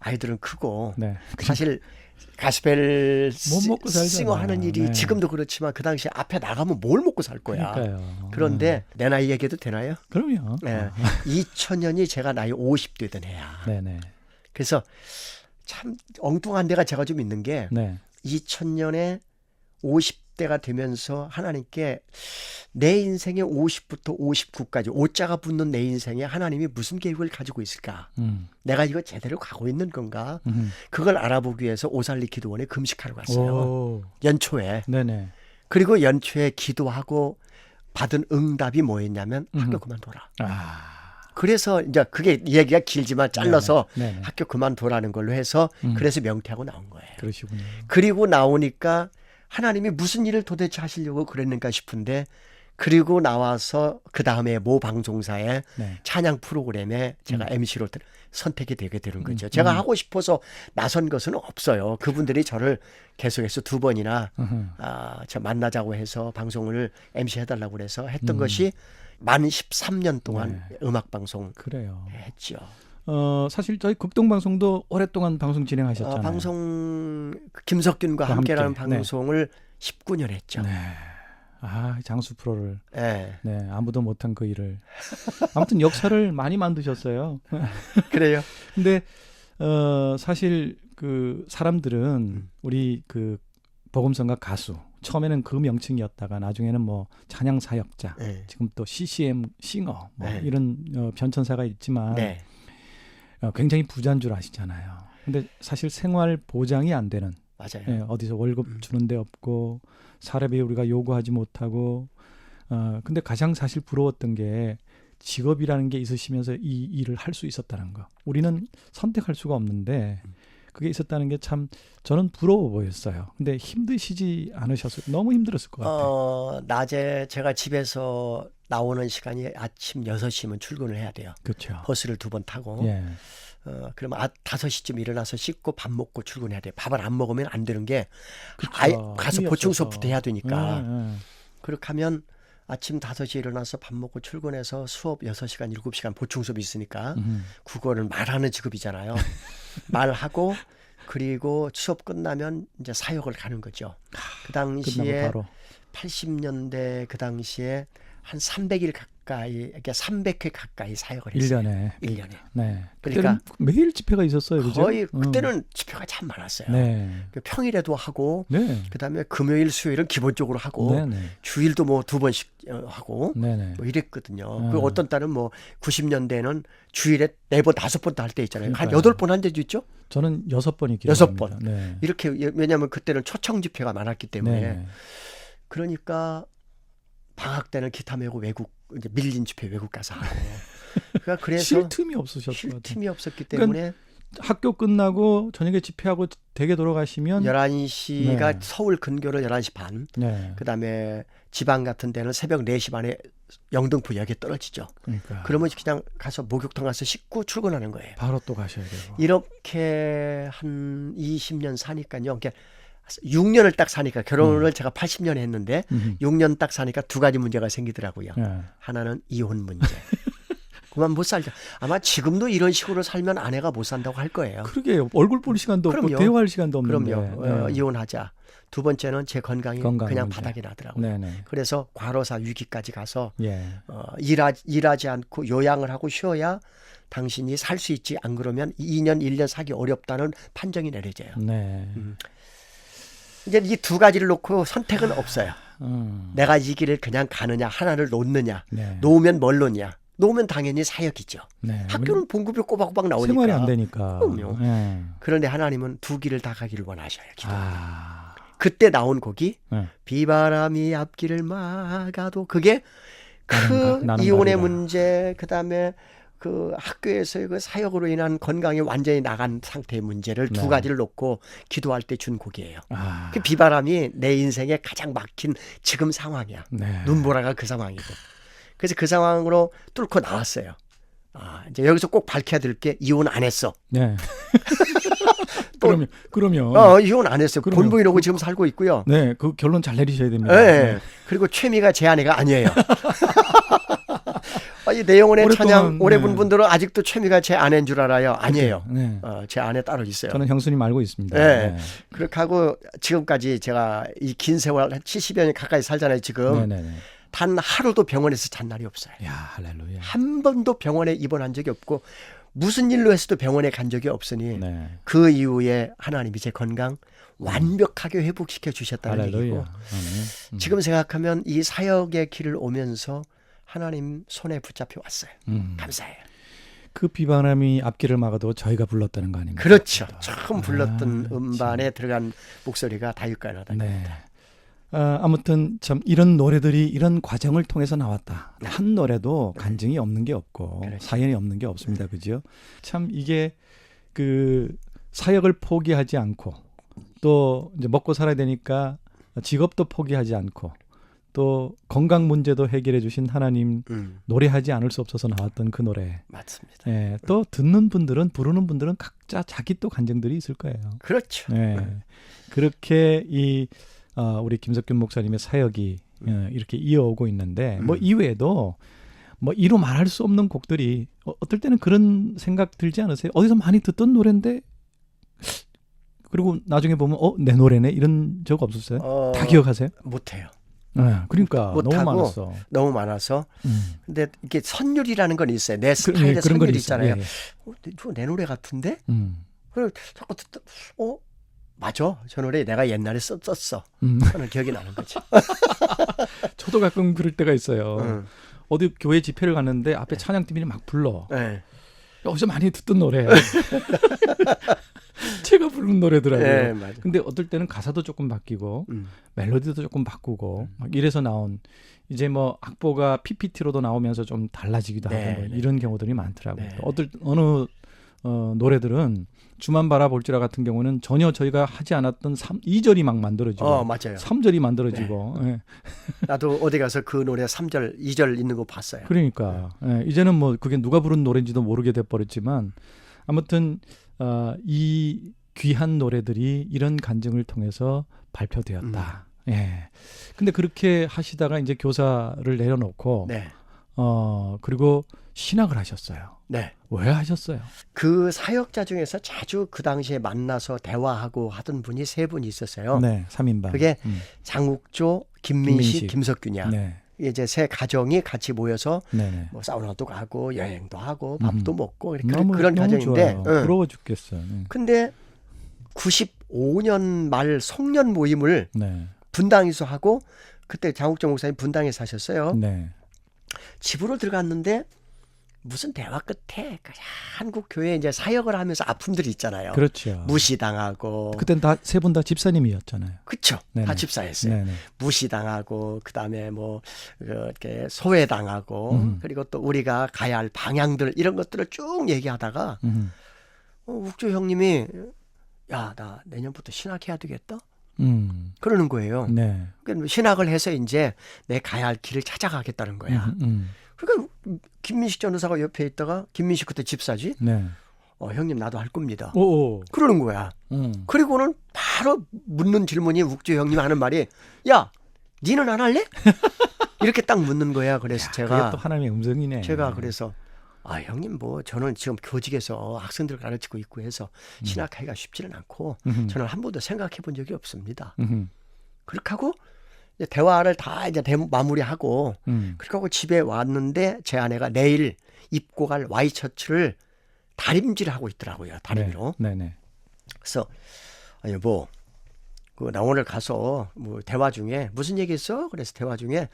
S3: 아이들은 크고
S1: 네.
S3: 사실 가스펠
S1: 못 먹고 살잖아.
S3: 싱어 하는 일이
S1: 네.
S3: 지금도 그렇지만 그 당시에 앞에 나가면 뭘 먹고 살 거야.
S1: 그러니까요.
S3: 그런데 내 나이 얘기해도 되나요?
S1: 그럼요.
S3: 네. 2000년이 제가 나이 50되던 해야.
S1: 네네.
S3: 그래서 참 엉뚱한 데가 제가 좀 있는 게
S1: 네.
S3: 2000년에 50대가 되면서 하나님께 내 인생의 50부터 59까지 5자가 붙는 내 인생에 하나님이 무슨 계획을 가지고 있을까? 내가 이거 제대로 가고 있는 건가? 그걸 알아보기 위해서 오살리 기도원에 금식하러 갔어요.
S1: 오.
S3: 연초에.
S1: 네네.
S3: 그리고 연초에 기도하고 받은 응답이 뭐였냐면 학교 그만둬라. 그래서 이제 그게 얘기가 길지만 잘라서
S1: 네네. 네네.
S3: 학교 그만두라는 걸로 해서 그래서 명퇴하고 나온 거예요.
S1: 그러시군요.
S3: 그리고 나오니까 하나님이 무슨 일을 도대체 하시려고 그랬는가 싶은데 그리고 나와서 그 다음에 모 방송사의
S1: 네.
S3: 찬양 프로그램에 제가 MC로 선택이 되게 되는 거죠. 제가 하고 싶어서 나선 것은 없어요. 그분들이 저를 계속해서 2번이나 저 만나자고 해서 방송을 MC 해달라고 그래서 했던 것이 만 13년 동안 음악 방송
S1: 그래요.
S3: 했죠.
S1: 사실 저희 극동 방송도 오랫동안 방송 진행하셨잖아요.
S3: 방송 김석균과 함께라는
S1: 함께.
S3: 방송을 19년 했죠.
S1: 네. 아, 장수 프로를.
S3: 네.
S1: 네, 아무도 못한 그 일을. 아무튼 역사를 많이 만드셨어요.
S3: 그래요.
S1: 근데 사실 그 사람들은 우리 그 복음성가 가수 처음에는 그 명칭이었다가 나중에는 뭐 찬양 사역자,
S3: 네.
S1: 지금 또 CCM 싱어 뭐
S3: 네.
S1: 이런 변천사가 있지만
S3: 네.
S1: 굉장히 부자인 줄 아시잖아요. 근데 사실 생활 보장이 안 되는
S3: 맞아요.
S1: 예, 어디서 월급 주는 데 없고 사례비 우리가 요구하지 못하고 근데 가장 사실 부러웠던 게 직업이라는 게 있으시면서 이 일을 할 수 있었다는 거. 우리는 선택할 수가 없는데 그게 있었다는 게 참 저는 부러워 보였어요. 근데 힘드시지 않으셨어요? 너무 힘들었을 것 같아요.
S3: 낮에 제가 집에서 나오는 시간이 아침 6시면 출근을 해야 돼요.
S1: 그렇죠.
S3: 버스를 2번 타고.
S1: 예.
S3: 그러면 5시쯤 일어나서 씻고 밥 먹고 출근해야 돼요. 밥을 안 먹으면 안 되는 게
S1: 그쵸.
S3: 아예 가서
S1: 힘이
S3: 보충
S1: 없어서.
S3: 수업부터 해야 되니까.
S1: 예, 예.
S3: 그렇게 하면 아침 5시에 일어나서 밥 먹고 출근해서 수업 6시간, 7시간 보충 수업이 있으니까 국어는 말하는 직업이잖아요. 말하고 그리고 수업 끝나면 이제 사역을 가는 거죠. 그
S1: 끝나고
S3: 당시에
S1: 바로
S3: 80년대 그 당시에 한 300일 가까이, 이렇게 300회 가까이 사역을 했어요.
S1: 1년에.
S3: 1년에.
S1: 네.
S3: 그러니까
S1: 그때는 매일 집회가 있었어요. 그죠?
S3: 거의 그때는 집회가 참 많았어요.
S1: 네.
S3: 그 평일에도 하고
S1: 네.
S3: 그다음에 금요일, 수요일은 기본적으로 하고
S1: 네, 네.
S3: 주일도 뭐 2번씩 하고
S1: 네, 네.
S3: 뭐 이랬거든요. 그 어떤 딸은 뭐 90년대에는 주일에 4번, 5번도 할 때 있잖아요. 한
S1: 그러니까요.
S3: 8번 한 데도 있죠.
S1: 저는 6번이
S3: 여섯
S1: 기억납니다.
S3: 번.
S1: 네.
S3: 이렇게 왜냐하면 그때는 초청 집회가 많았기 때문에
S1: 네.
S3: 그러니까 방학 때는 기타 메고 외국 이제 밀린 집회 외국 가서 하고 그러니까 그래서
S1: 쉴 틈이 없으셨을
S3: 쉴
S1: 것 같아요.
S3: 틈이 없었기
S1: 그러니까
S3: 때문에
S1: 학교 끝나고 저녁에 집회하고 댁에 돌아가시면
S3: 11시가
S1: 네.
S3: 서울 근교로 11시 반
S1: 네.
S3: 그다음에 지방 같은 데는 새벽 4시 반에 영등포역에 떨어지죠.
S1: 그러니까
S3: 그러면 그냥 가서 목욕탕 가서 씻고 출근하는 거예요.
S1: 바로 또 가셔야 되고.
S3: 이렇게 한 20년 사니까요. 그러니까 6년을 딱 사니까 결혼을 제가 80년에 했는데 6년 딱 사니까 2가지 문제가 생기더라고요.
S1: 네.
S3: 하나는 이혼 문제. 그만 못 살죠. 아마 지금도 이런 식으로 살면 아내가 못 산다고 할 거예요.
S1: 그러게요. 얼굴 볼 시간도 없고
S3: 그럼요.
S1: 대화할 시간도 없는데.
S3: 그럼요.
S1: 네.
S3: 이혼하자. 2번째는 제 건강이
S1: 건강
S3: 그냥
S1: 문제.
S3: 바닥이 나더라고요.
S1: 네네.
S3: 그래서 과로사 위기까지 가서
S1: 예.
S3: 일하지 않고 요양을 하고 쉬어야 당신이 살 수 있지. 안 그러면 2년, 1년 사기 어렵다는 판정이 내려져요.
S1: 네.
S3: 이제 이 2가지를 놓고 선택은 없어요.
S1: 음.
S3: 내가 이 길을 그냥 가느냐, 하나를 놓느냐.
S1: 네.
S3: 놓으면 뭘 놓냐. 놓으면 당연히 사역이죠.
S1: 네.
S3: 학교는 봉급이 꼬박꼬박 나오니까.
S1: 생활이 안 되니까.
S3: 그럼요.
S1: 예.
S3: 그런데 하나님은 2길을 다 가기를 원하셔요. 기도.
S1: 아.
S3: 그때 나온 곡이
S1: 네.
S3: 비바람이 앞길을 막아도 그게
S1: 나는
S3: 이혼의
S1: 가리라.
S3: 문제 그다음에 그 학교에서의 그 사역으로 인한 건강이 완전히 나간 상태의 문제를
S1: 네.
S3: 2가지를 놓고 기도할 때 준 곡이에요.
S1: 아.
S3: 그 비바람이 내 인생에 가장 막힌 지금 상황이야.
S1: 네.
S3: 눈보라가 그 상황이고. 그래서 그 상황으로 뚫고 나왔어요. 이제 여기서 꼭 밝혀야 될 게 이혼 안 했어.
S1: 네. 그러면
S3: 이혼 안 했어요.
S1: 그럼요.
S3: 본부 이러고 지금 살고 있고요.
S1: 네, 그 결론 잘 내리셔야 됩니다.
S3: 네. 그리고 최미가 제 아내가 아니에요. 이 내용원의
S1: 오랫동안,
S3: 찬양 오래
S1: 네.
S3: 본 분들은 아직도 최미가 제 아내인 줄 알아요. 아니에요.
S1: 네.
S3: 제 아내 따로 있어요.
S1: 저는 형수님 알고 있습니다.
S3: 네.
S1: 네.
S3: 그렇게 하고 지금까지 제가 이 긴 세월 70여 년 가까이 살잖아요. 지금
S1: 네네네.
S3: 단 하루도 병원에서 잔 날이 없어요.
S1: 야, 할렐루야.
S3: 한 번도 병원에 입원한 적이 없고 무슨 일로 해서도 병원에 간 적이 없으니
S1: 네.
S3: 그 이후에 하나님이 제 건강 완벽하게 회복시켜 주셨다는
S1: 할렐루야.
S3: 얘기고
S1: 아멘.
S3: 지금 생각하면 이 사역의 길을 오면서 하나님 손에 붙잡혀 왔어요. 감사해요.
S1: 그 비바람이 앞길을 막아도 저희가 불렀다는 거 아닙니까?
S3: 그렇죠. 처음 불렀던
S1: 아,
S3: 음반에 들어간 목소리가 다윗과 나단입니다.
S1: 네. 아무튼 참 이런 노래들이 이런 과정을 통해서 나왔다. 한 노래도 간증이 없는 게 없고
S3: 그렇죠.
S1: 사연이 없는 게 없습니다. 그죠? 참 이게 그 사역을 포기하지 않고 또 이제 먹고 살아야 되니까 직업도 포기하지 않고 또 건강 문제도 해결해 주신 하나님 노래하지 않을 수 없어서 나왔던 그 노래.
S3: 맞습니다.
S1: 예, 또 듣는 분들은 부르는 분들은 각자 자기 또 간증들이 있을 거예요.
S3: 그렇죠.
S1: 예, 그렇게 이 우리 김석균 목사님의 사역이 이렇게 이어오고 있는데 뭐 이외에도 뭐 이루 말할 수 없는 곡들이 어떨 때는 그런 생각 들지 않으세요? 어디서 많이 듣던 노래인데 그리고 나중에 보면 내 노래네 이런 적 없었어요? 다 기억하세요?
S3: 못해요.
S1: 그러니까 너무
S3: 못하고
S1: 많았어.
S3: 너무 많아서. 근데 이게 선율이라는 건 있어요. 내
S1: 예,
S3: 스타일의
S1: 그런 건
S3: 선율이
S1: 있어요.
S3: 있잖아요.
S1: 예, 예.
S3: 내 노래 같은데?
S1: 음.
S3: 그리고 자꾸 듣다 맞아. 저 노래 내가 옛날에 썼어. 하는 기억이 나는 거지.
S1: 저도 가끔 그럴 때가 있어요.
S3: 응.
S1: 어디 교회 집회를 갔는데 앞에 찬양팀이 막 불러.
S3: 네.
S1: 어디서 많이 듣던 노래. 제가 부른 노래더라고요.
S3: 네, 맞아.
S1: 근데 어떨 때는 가사도 조금 바뀌고 멜로디도 조금 바꾸고 막 이래서 나온 이제 뭐 악보가 PPT로도 나오면서 좀 달라지기도
S3: 네,
S1: 하고
S3: 네.
S1: 이런 경우들이 많더라고요.
S3: 네.
S1: 또 어느 노래들은 주만 바라볼지라 같은 경우는 전혀 저희가 하지 않았던 2절이 막 만들어지고
S3: 맞아요.
S1: 3절이 만들어지고 예.
S3: 나도 어디 가서 그 노래 3절, 2절 있는 거 봤어요.
S1: 그러니까 예, 이제는 뭐 그게 누가 부른 노래인지도 모르게 돼버렸지만 아무튼 이 귀한 노래들이 이런 간증을 통해서 발표되었다. 예. 근데 그렇게 하시다가 이제 교사를 내려놓고
S3: 네.
S1: 그리고 신학을 하셨어요.
S3: 네.
S1: 왜 하셨어요?
S3: 그 사역자 중에서 자주 그 당시에 만나서 대화하고 하던 분이 3분이 있었어요.
S1: 네, 3인방.
S3: 그게 장욱조, 김민식,
S1: 김민식.
S3: 김석균이야.
S1: 네,
S3: 이제 3 가정이 같이 모여서
S1: 네, 네.
S3: 뭐 사우나도 가고 여행도 하고 밥도 먹고
S1: 너무,
S3: 그런
S1: 너무
S3: 가정인데.
S1: 좋아요.
S3: 응.
S1: 부러워 죽겠어요. 네.
S3: 근데 95년 말 송년 모임을
S1: 네,
S3: 분당에서 하고 그때 장욱조 목사님 분당에 사셨어요.
S1: 네,
S3: 집으로 들어갔는데 무슨 대화 끝에 한국 교회 이제 사역을 하면서 아픔들이 있잖아요.
S1: 그렇죠.
S3: 무시당하고.
S1: 그땐 다 세 분 다 집사님이었잖아요.
S3: 그쵸.
S1: 네네.
S3: 다 집사였어요.
S1: 네네.
S3: 무시당하고 그다음에 뭐 이렇게 소외당하고 그리고 또 우리가 가야 할 방향들 이런 것들을 쭉 얘기하다가 욱조 형님이 야, 나 내년부터 신학해야 되겠다. 그러는 거예요.
S1: 네.
S3: 그러니까 신학을 해서 이제 내 가야 할 길을 찾아가겠다는 거야. 그러니까 김민식 전도사가 옆에 있다가 김민식 그때 집사지.
S1: 네.
S3: 형님 나도 할 겁니다.
S1: 오.
S3: 그러는 거야. 그리고는 바로 묻는 질문이 욱조 형님 하는 말이 야, 니는 안 할래? 이렇게 딱 묻는 거야. 그래서
S1: 그게
S3: 제가
S1: 또 하나님의 음성이네.
S3: 제가 그래서 형님 뭐 저는 지금 교직에서 학생들 가르치고 있고 해서 신학하기가 쉽지는 않고 저는 한 번도 생각해 본 적이 없습니다. 그렇게 하고 이제 대화를 다 이제 마무리하고 그렇게 하고 집에 왔는데 제 아내가 내일 입고 갈 와이셔츠를 다림질을 하고 있더라고요. 다리미로.
S1: 네. 네네.
S3: 그래서 여보, 나 오늘 가서 뭐 대화 중에 무슨 얘기했어? 그래서 대화 중에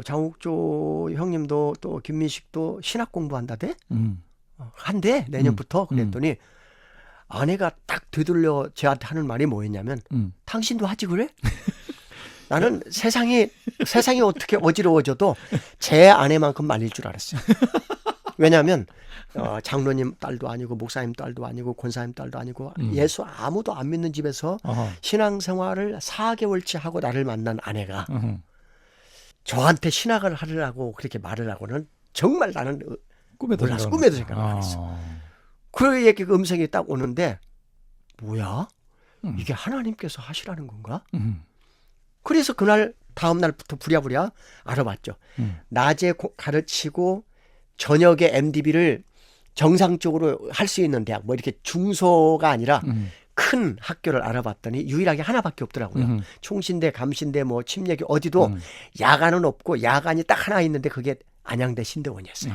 S3: 장욱조 형님도 또 김민식도 신학 공부한다대? 한대 내년부터. 그랬더니 아내가 딱 되돌려 저한테 하는 말이 뭐였냐면 당신도 하지 그래? 나는 세상이 어떻게 어지러워져도 제 아내만큼 말릴 줄 알았어요. 왜냐하면 장로님 딸도 아니고 목사님 딸도 아니고 권사님 딸도 아니고 예수 아무도 안 믿는 집에서 신앙생활을 4개월치 하고 나를 만난 아내가 저한테 신학을 하려고 그렇게 말을 하고는 정말 나는
S1: 꿈에도
S3: 생각 안 했어. 그 얘기 그 음성이 딱 오는데 뭐야? 이게 하나님께서 하시라는 건가? 그래서 그날 다음 날부터 부랴부랴 알아봤죠. 낮에 가르치고 저녁에 MDB를 정상적으로 할 수 있는 대학, 뭐 이렇게 중소가 아니라 큰 학교를 알아봤더니 유일하게 하나밖에 없더라고요. 총신대, 감신대, 뭐 침례교 어디도 야간은 없고 야간이 딱 하나 있는데 그게 안양대 신대원이었어요.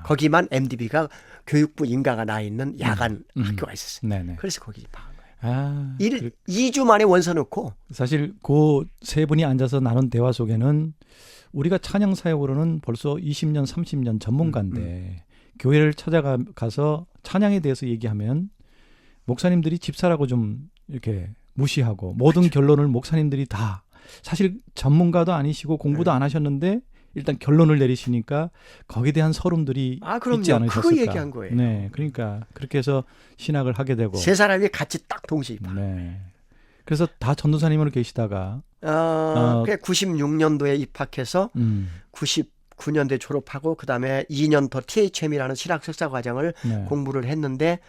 S3: 거기만 MDB가 교육부 인가가 나 있는 야간 학교가 있었어요.
S1: 네네.
S3: 그래서 거기 박은 거예요. 2주 만에 원서 넣고.
S1: 사실 그 세 분이 앉아서 나눈 대화 속에는 우리가 찬양 사역으로는 벌써 20년, 30년 전문가인데 교회를 찾아가서 찬양에 대해서 얘기하면 목사님들이 집사라고 좀 이렇게 무시하고 모든 결론을 목사님들이 다 사실 전문가도 아니시고 공부도 안 하셨는데 일단 결론을 내리시니까 거기에 대한 서름들이
S3: 그럼요.
S1: 있지 않으셨을까.
S3: 그거 얘기한 거예요.
S1: 네, 그러니까 그렇게 해서 신학을 하게 되고.
S3: 세 사람이 같이 딱 동시에 입학.
S1: 네. 그래서 다 전도사님으로 계시다가
S3: 그게 96년도에 입학해서 99년도에 졸업하고 그다음에 2년 더 THM이라는 신학 석사 과정을
S1: 네.
S3: 공부를 했는데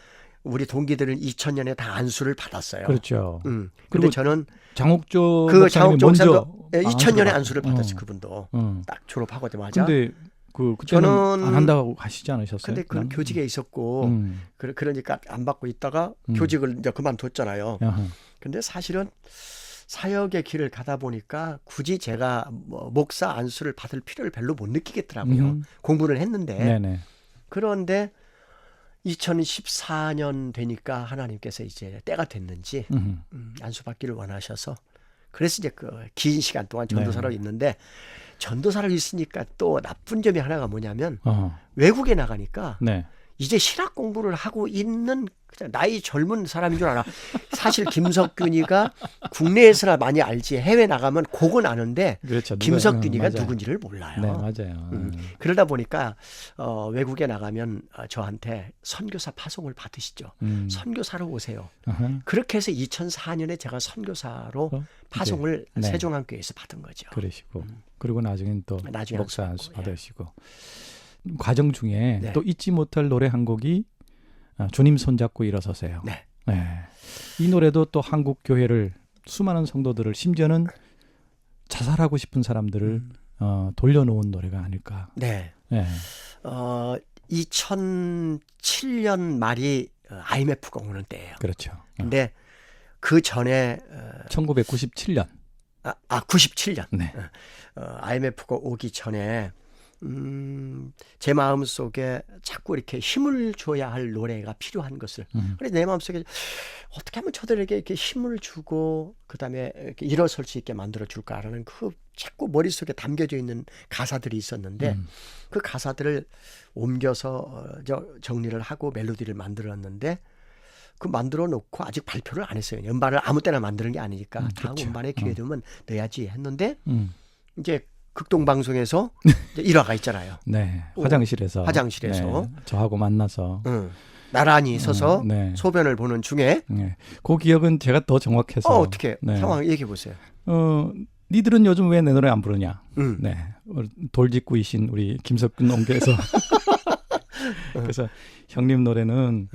S3: 우리 동기들은 2000년에 다 안수를 받았어요.
S1: 그렇죠.
S3: 그리고
S1: 그리고
S3: 저는
S1: 장옥조
S3: 그
S1: 목사님이
S3: 장옥조
S1: 먼저
S3: 목사님도 2000년에 안수를
S1: 받았고.
S3: 받았어요. 그분도 딱 졸업하고자마자.
S1: 근데 그때는
S3: 저는-
S1: 안 한다고 하시지 않으셨어요?
S3: 근데 그 교직에 있었고 그러니까 안 받고 있다가 교직을 이제 그만뒀잖아요.
S1: 야하.
S3: 근데 사실은 사역의 길을 가다 보니까 굳이 제가 뭐 목사 안수를 받을 필요를 별로 못 느끼겠더라고요. 공부를 했는데.
S1: 네네.
S3: 그런데 2014년 되니까 하나님께서 이제 때가 됐는지 안수 받기를 원하셔서 그래서 이제 그 긴 시간 동안 전도사로
S1: 네.
S3: 있는데 전도사로 있으니까 또 나쁜 점이 하나가 뭐냐면
S1: 어허.
S3: 외국에 나가니까
S1: 네.
S3: 이제 신학 공부를 하고 있는 그냥 나이 젊은 사람인 줄 알아. 사실 김석균이가 국내에서나 많이 알지 해외 나가면 곡은 아는데
S1: 그렇죠.
S3: 김석균이가
S1: 맞아요.
S3: 누군지를 몰라요.
S1: 네, 맞아요.
S3: 그러다 보니까 외국에 나가면 저한테 선교사 파송을 받으시죠. 선교사로 오세요.
S1: 어허.
S3: 그렇게 해서 2004년에 제가 선교사로 파송을
S1: 네.
S3: 세종안교에서 받은 거죠.
S1: 그러시고 그리고 나중엔 또
S3: 나중에
S1: 목사
S3: 안수
S1: 안수
S3: 받고,
S1: 받으시고 과정 중에
S3: 네.
S1: 또 잊지 못할 노래 한 곡이 주님 손잡고 일어서세요.
S3: 네.
S1: 네. 이 노래도 또 한국 교회를 수많은 성도들을 심지어는 자살하고 싶은 사람들을 돌려놓은 노래가 아닐까.
S3: 네.
S1: 네.
S3: 2007년 말이 IMF가 오는 때예요.
S1: 그렇죠.
S3: 근데 그 전에
S1: 1997년.
S3: 97년
S1: 네.
S3: IMF가 오기 전에 제 마음 속에 자꾸 이렇게 힘을 줘야 할 노래가 필요한 것을 그래서 내 마음 속에 어떻게 하면 저들에게 이렇게 힘을 주고 그다음에 이렇게 일어설 수 있게 만들어 줄까라는 그 자꾸 머릿속에 담겨져 있는 가사들이 있었는데 그 가사들을 옮겨서 정리를 하고 멜로디를 만들었는데 그 만들어 놓고 아직 발표를 안 했어요. 음반을 아무 때나 만드는 게 아니니까 다음
S1: 그렇죠.
S3: 음반에 기회 되면 넣어야지 했는데
S1: 이제
S3: 극동방송에서 이제 일화가 있잖아요.
S1: 네. 화장실에서.
S3: 화장실에서.
S1: 네. 저하고 만나서.
S3: 나란히 서서
S1: 네.
S3: 소변을 보는 중에
S1: 네. 그 기억은 제가 더 정확해서.
S3: 어떻게
S1: 네.
S3: 상황 얘기해 보세요.
S1: 니들은 요즘 왜 내 노래 안 부르냐?
S3: 음.
S1: 네. 돌직구이신 우리 김석균 옹교에서. 그래서 형님 노래는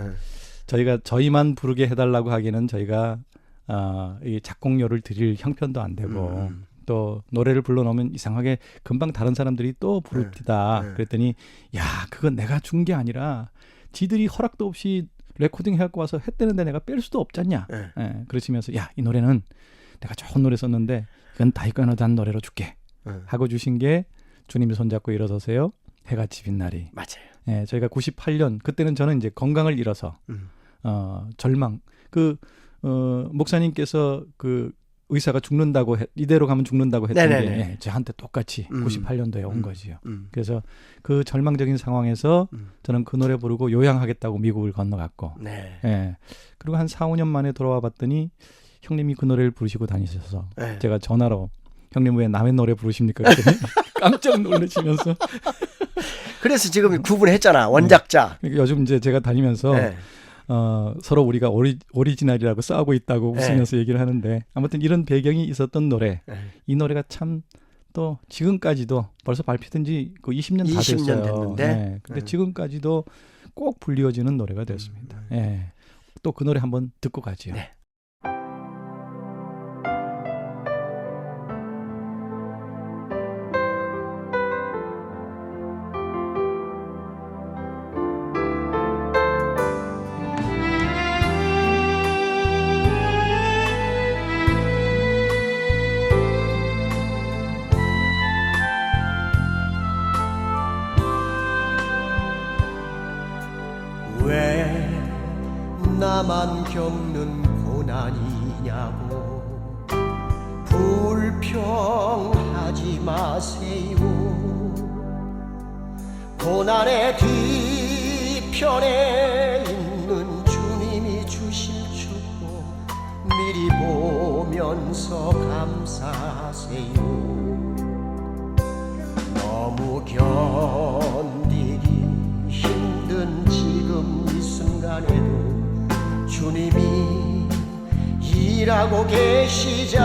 S1: 저희가 저희만 부르게 해달라고 하기는 저희가 이 작곡료를 드릴 형편도 안 되고 또 노래를 불러놓으면 이상하게 금방 다른 사람들이 또 부릅니다. 그랬더니 야 그건 내가 준 게 아니라 지들이 허락도 없이 레코딩 해갖고 와서 했대는데 내가 뺄 수도 없잖냐. 예, 그러시면서 야 이 노래는 내가 좋은 노래 썼는데 이건 다이거너단 노래로 줄게 하고 주신 게 주님이 손잡고 일어서세요. 해같이 빛나리.
S3: 맞아요.
S1: 예, 저희가 98년 그때는 저는 이제 건강을 잃어서 절망 목사님께서 그 의사가 죽는다고 이대로 가면 죽는다고 했던
S3: 네네네.
S1: 게 저한테 똑같이 98년도에 온 거지요.
S3: 그래서
S1: 그래서 그 절망적인 상황에서 저는 그 노래 부르고 요양하겠다고 미국을 건너갔고
S3: 네.
S1: 예. 그리고 한 4, 5년 만에 돌아와 봤더니 형님이 그 노래를 부르시고 다니셔서
S3: 네.
S1: 제가 전화로 형님 왜 남의 노래 부르십니까? 그랬더니 깜짝 놀라시면서
S3: 그래서 지금 구분했잖아. 원작자.
S1: 그러니까 요즘 이제 제가 다니면서
S3: 네.
S1: 서로 우리가 오리지널이라고 싸우고 있다고 웃으면서 얘기를 하는데 아무튼 이런 배경이 있었던 노래. 이 노래가 참 또 지금까지도 벌써 발표된 지 그 20년 다
S3: 20년
S1: 됐어요.
S3: 됐는데.
S1: 네. 근데 지금까지도 꼭 불리워지는 노래가 됐습니다. 예. 또 그 노래 한번 듣고 가지요.
S3: 네. 왜 나만 겪는 고난이냐고 불평하지 마세요. 고난의 뒤편에 있는 주님이 주실 축복 미리 보며 보면서 감사하세요. 너무 견디기 힘든 지금 이 순간에도 주님이 일하고 계시잖아요.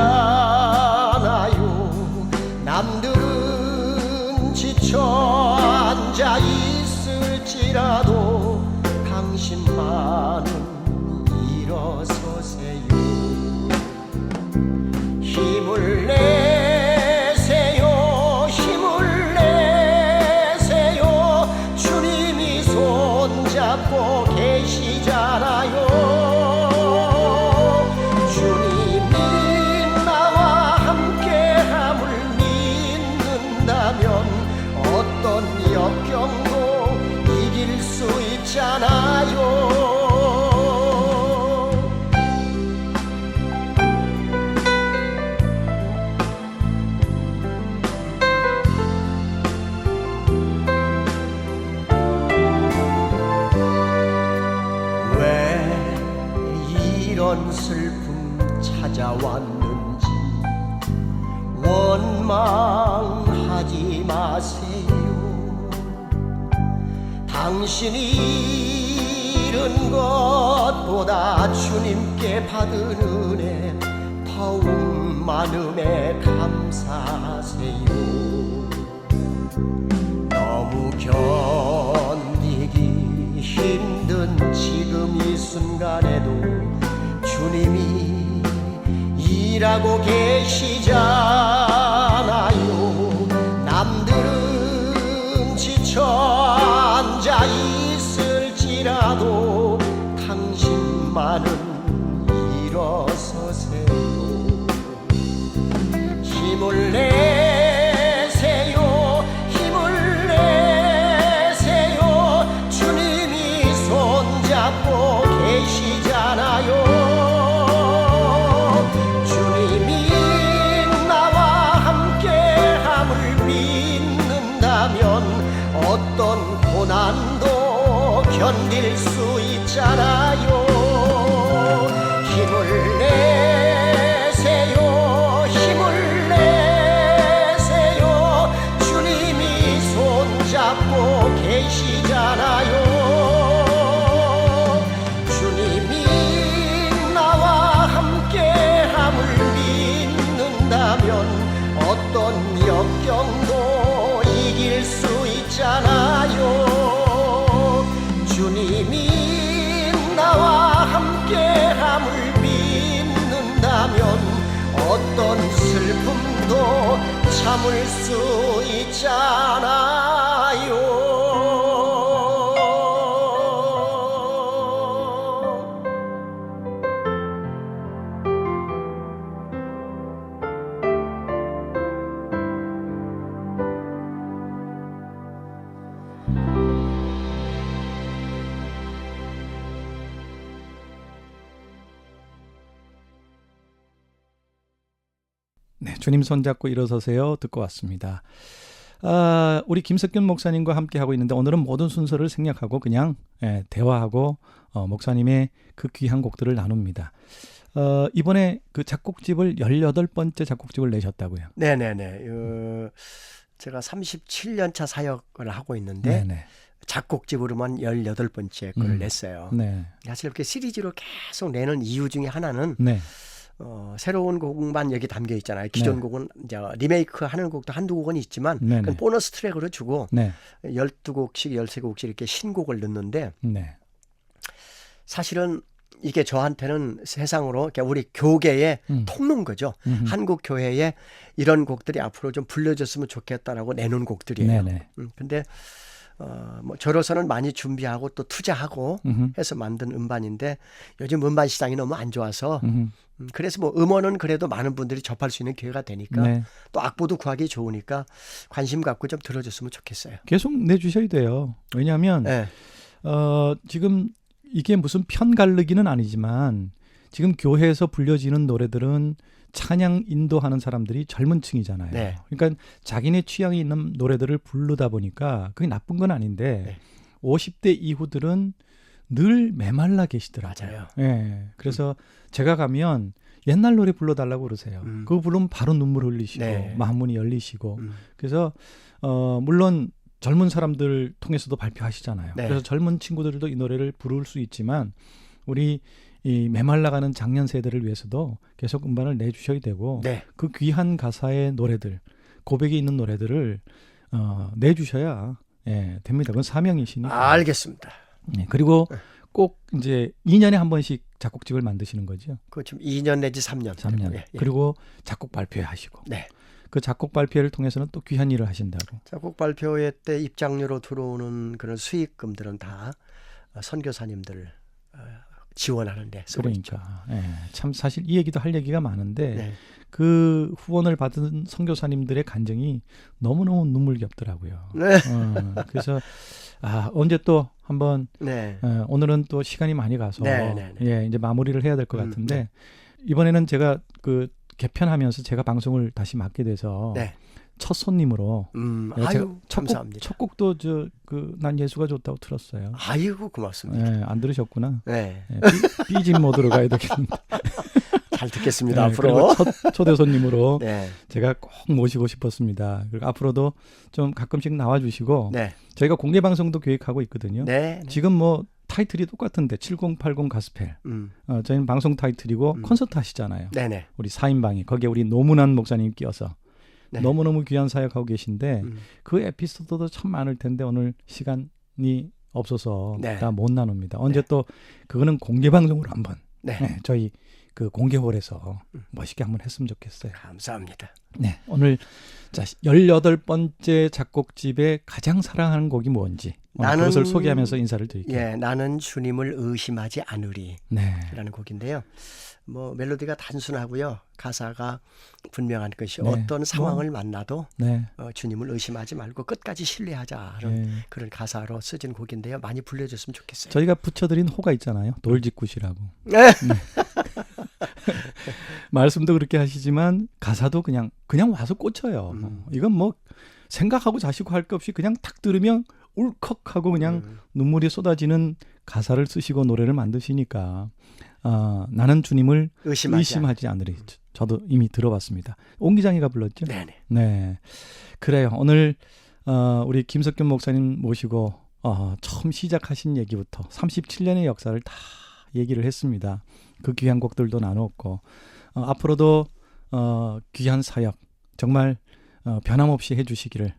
S3: 남들은 지쳐 앉아 있을지라도 당신만은 일어서세요. 힘을 내세요. 힘을 내세요. 주님이 손잡고 계시잖아요. 주님이 나와 함께함을 믿는다면 어떤 역경도 이길 수 있잖아요. 왜 이런 슬픔 찾아왔는지 원망하지 마세요. 당신이 잃은 것보다 주님께 받은 은혜 더욱 많음에 감사하세요. 너무 견디기 힘든 지금 이 순간에도 주님이 일하고 계시잖아요. 남들은 지쳐 앉아 있을지라도 당신만은 일어서세요. 힘을 내세요. 힘을 내세요. 주님이 손잡고 계시잖아요. 주님이 나와 함께함을 믿는다면 어떤 고난도 견딜 수 있잖아요. 힘을 내세요. 힘을 내세요. 주님이 손잡고 계시잖아요. 주님이 나와 함께함을 믿는다면 어떤 역경도 이길 수 있잖아요. 주님이 나와 함께함을 믿는다면 어떤 슬픔도 참을 수 있잖아요.
S1: 네, 주님 손잡고 일어서세요 듣고 왔습니다. 우리 김석균 목사님과 함께 하고 있는데 오늘은 모든 순서를 생략하고 그냥 대화하고 목사님의 그 귀한 곡들을 나눕니다. 이번에 그 작곡집을 18번째 작곡집을 내셨다고요?
S3: 네네네. 제가 37년차 사역을 하고 있는데
S1: 네네.
S3: 작곡집으로만 18번째 거를 냈어요.
S1: 네.
S3: 사실 이렇게 시리즈로 계속 내는 이유 중에 하나는
S1: 네.
S3: 새로운 곡만 여기 담겨 있잖아요. 기존
S1: 네.
S3: 곡은 이제 리메이크 하는 곡도 한두 곡은 있지만
S1: 네네.
S3: 그건 보너스 트랙으로 주고
S1: 네.
S3: 12곡씩 13곡씩 이렇게 신곡을 넣는데
S1: 네.
S3: 사실은 이게 저한테는 세상으로 그러니까 우리 교계의 통로인 거죠. 한국 교회에 이런 곡들이 앞으로 좀 불려졌으면 좋겠다라고 내놓은 곡들이에요.
S1: 네네.
S3: 근데 뭐 저로서는 많이 준비하고 또 투자하고 해서 만든 음반인데 요즘 음반 시장이 너무 안 좋아서 그래서 뭐 음원은 그래도 많은 분들이 접할 수 있는 기회가 되니까
S1: 네.
S3: 또 악보도 구하기 좋으니까 관심 갖고 좀 들어줬으면 좋겠어요.
S1: 계속 내주셔야 돼요. 왜냐하면
S3: 네.
S1: 지금 이게 무슨 편가르기는 아니지만 지금 교회에서 불려지는 노래들은 찬양 인도하는 사람들이 젊은 층이잖아요.
S3: 네.
S1: 그러니까 자기네 취향이 있는 노래들을 부르다 보니까 그게 나쁜 건 아닌데
S3: 네.
S1: 50대 이후들은 늘 메말라 계시더라고요.
S3: 맞아요.
S1: 예. 그래서 제가 가면 옛날 노래 불러달라고 그러세요. 그거 부르면 바로 눈물 흘리시고
S3: 네.
S1: 마음문이 열리시고 그래서 물론 젊은 사람들 통해서도 발표하시잖아요.
S3: 네.
S1: 그래서 젊은 친구들도 이 노래를 부를 수 있지만 우리 이 메말라가는 작년 세대를 위해서도 계속 음반을 내주셔야 되고
S3: 네.
S1: 그 귀한 가사의 노래들, 고백이 있는 노래들을 내주셔야 됩니다. 그건 사명이시니까.
S3: 알겠습니다.
S1: 네, 그리고 꼭 이제 2년에 한 번씩 작곡집을 만드시는 거죠.
S3: 그거 지금 2년 내지 3년.
S1: 3년.
S3: 예, 예.
S1: 그리고 작곡 발표회 하시고.
S3: 네.
S1: 그 작곡 발표회를 통해서는 또 귀한 일을 하신다고.
S3: 작곡 발표회 때 입장료로 들어오는 그런 수익금들은 다 선교사님들 지원하는데 쓰고 있죠.
S1: 그러니까 참 사실 이 얘기도 할 얘기가 많은데
S3: 네.
S1: 그 후원을 받은 선교사님들의 간증이 너무너무 눈물겹더라고요.
S3: 네.
S1: 그래서 언제 또 한번
S3: 네.
S1: 오늘은 또 시간이 많이 가서 이제 마무리를 해야 될 것 같은데 이번에는 제가 그 개편하면서 제가 방송을 다시 맡게 돼서
S3: 네.
S1: 첫 손님으로
S3: 아유, 감사합니다.
S1: 첫 곡도 난 예수가 좋다고 틀었어요.
S3: 아이고 고맙습니다.
S1: 안 들으셨구나.
S3: 네.
S1: 삐진 모드로 가야 되겠는데.
S3: 잘 듣겠습니다.
S1: 그리고
S3: 앞으로.
S1: 초대 손님으로
S3: 네.
S1: 제가 꼭 모시고 싶었습니다. 그리고 앞으로도 좀 가끔씩 나와주시고
S3: 네.
S1: 저희가 공개 방송도 계획하고 있거든요.
S3: 네.
S1: 지금 뭐 타이틀이 똑같은데 7080 가스펠. 저희는 방송 타이틀이고 콘서트 하시잖아요.
S3: 네네.
S1: 우리 4인방이 거기에 우리 노문환 목사님 끼어서
S3: 네.
S1: 너무너무 귀한 사역하고 계신데 그 에피소드도 참 많을 텐데 오늘 시간이 없어서
S3: 네.
S1: 다 못 나눕니다. 언제 또 그거는 공개 방송으로 한번 저희 그 공개홀에서 멋있게 한번 했으면 좋겠어요.
S3: 감사합니다.
S1: 네, 오늘 자 18번째 작곡집의 가장 사랑하는 곡이 뭔지 그것을 소개하면서 인사를 드릴게요.
S3: 예, 나는 주님을 의심하지 않으리
S1: 네.
S3: 라는 곡인데요. 뭐 멜로디가 단순하고요. 가사가 분명한 것이
S1: 네.
S3: 어떤 상황을 만나도
S1: 네.
S3: 주님을 의심하지 말고 끝까지 신뢰하자는 그런 가사로 쓰진 곡인데요. 많이 불려줬으면 좋겠어요.
S1: 저희가 붙여드린 호가 있잖아요. 돌직굿이라고.
S3: 네.
S1: 말씀도 그렇게 하시지만 가사도 그냥 와서 꽂혀요. 이건 뭐 생각하고 자시고 할 것 없이 그냥 탁 들으면 울컥하고 그냥 눈물이 쏟아지는 가사를 쓰시고 노래를 만드시니까 나는 주님을 의심하지 않으리. 저도 이미 들어봤습니다. 옹 기장이가 불렀죠?
S3: 네네.
S1: 네, 그래요. 오늘 우리 김석균 목사님 모시고 처음 시작하신 얘기부터 37년의 역사를 다 얘기를 했습니다. 그 귀한 곡들도 나눴고 앞으로도 귀한 사역 정말 변함없이 해주시기를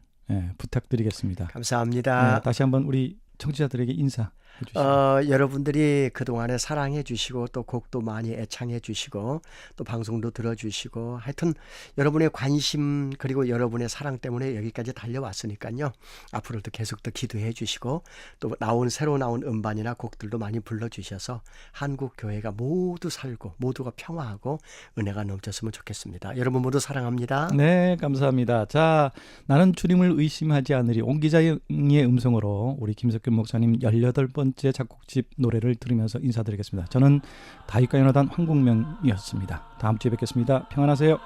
S1: 부탁드리겠습니다.
S3: 감사합니다.
S1: 네, 다시 한번 우리 청취자들에게 인사 해주시죠.
S3: 여러분들이 그동안에 사랑해 주시고 또 곡도 많이 애창해 주시고 또 방송도 들어주시고 하여튼 여러분의 관심 그리고 여러분의 사랑 때문에 여기까지 달려왔으니까요. 앞으로도 계속 더 기도해 주시고 또 새로 나온 음반이나 곡들도 많이 불러주셔서 한국 교회가 모두 살고 모두가 평화하고 은혜가 넘쳤으면 좋겠습니다. 여러분 모두 사랑합니다.
S1: 네, 감사합니다. 자, 나는 주님을 의심하지 않으리 옹 기자의 음성으로 우리 김석균 목사님 18번째 작곡집 노래를 들으면서 인사드리겠습니다. 저는 다윗과 연화단 황국명이었습니다. 다음 주에 뵙겠습니다. 평안하세요.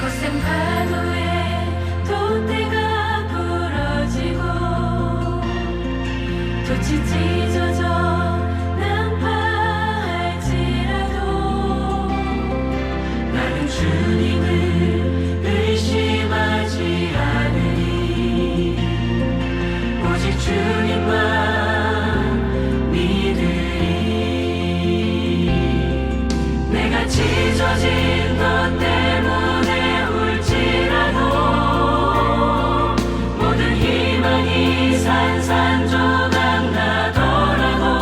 S4: 거센 파도에 돛대가 부러지고 돛이 찢어져 난파할지라도 나는 주님을 의심하지 않으리 오직 주님만 믿으리 내가 찢어진 것 때문에 울지라도 모든 희망이 산산조각 나더라도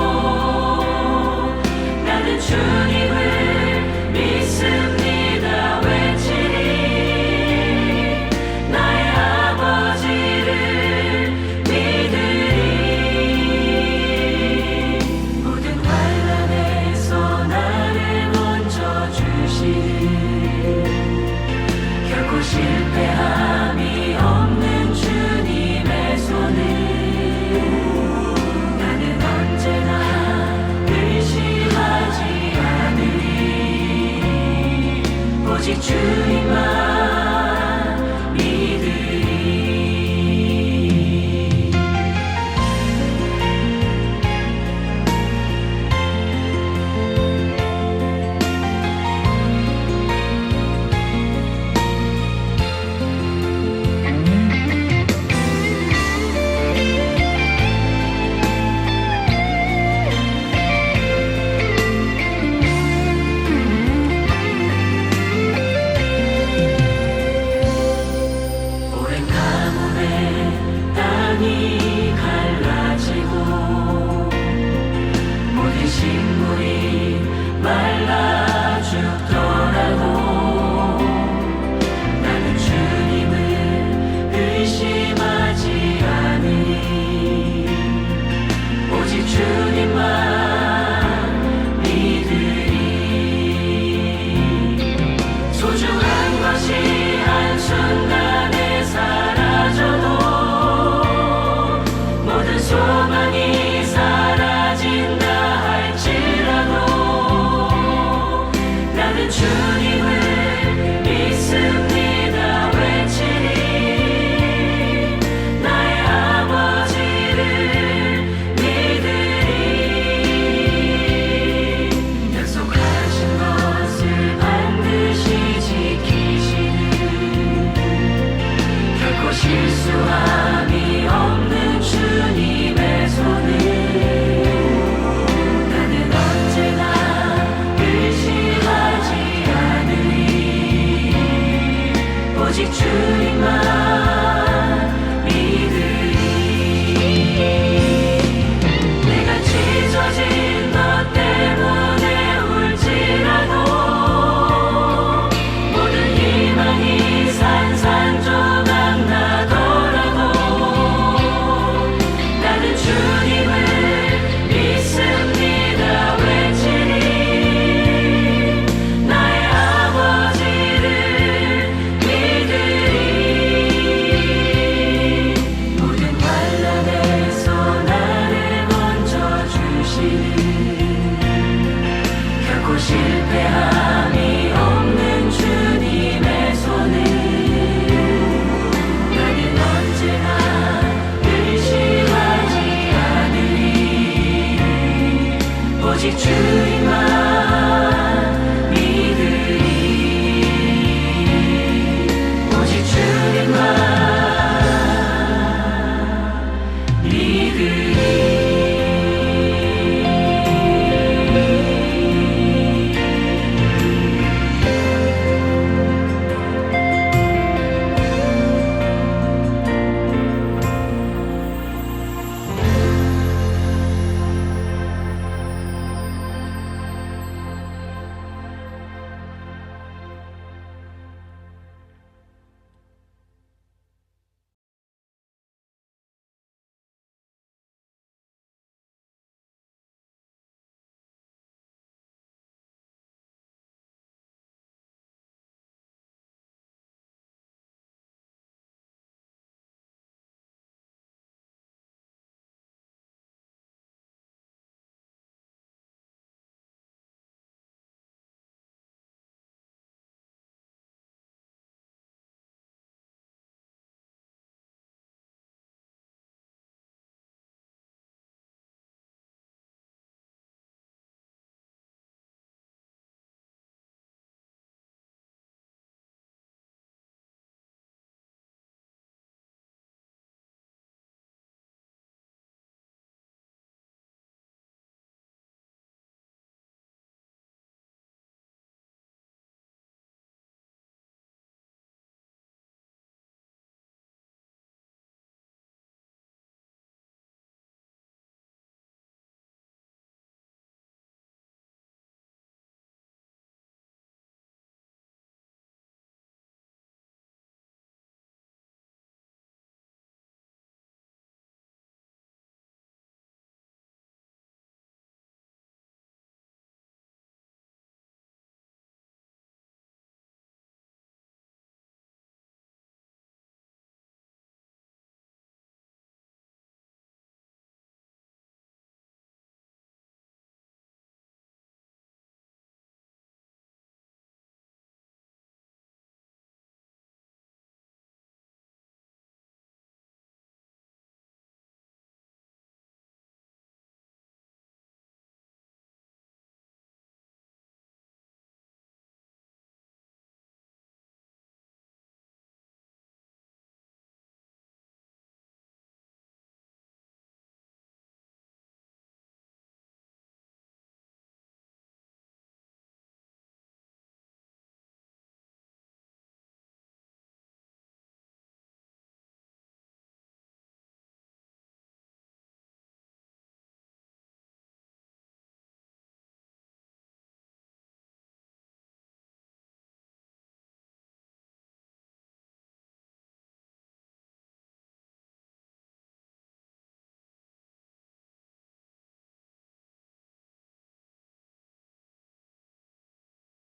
S4: 오직 주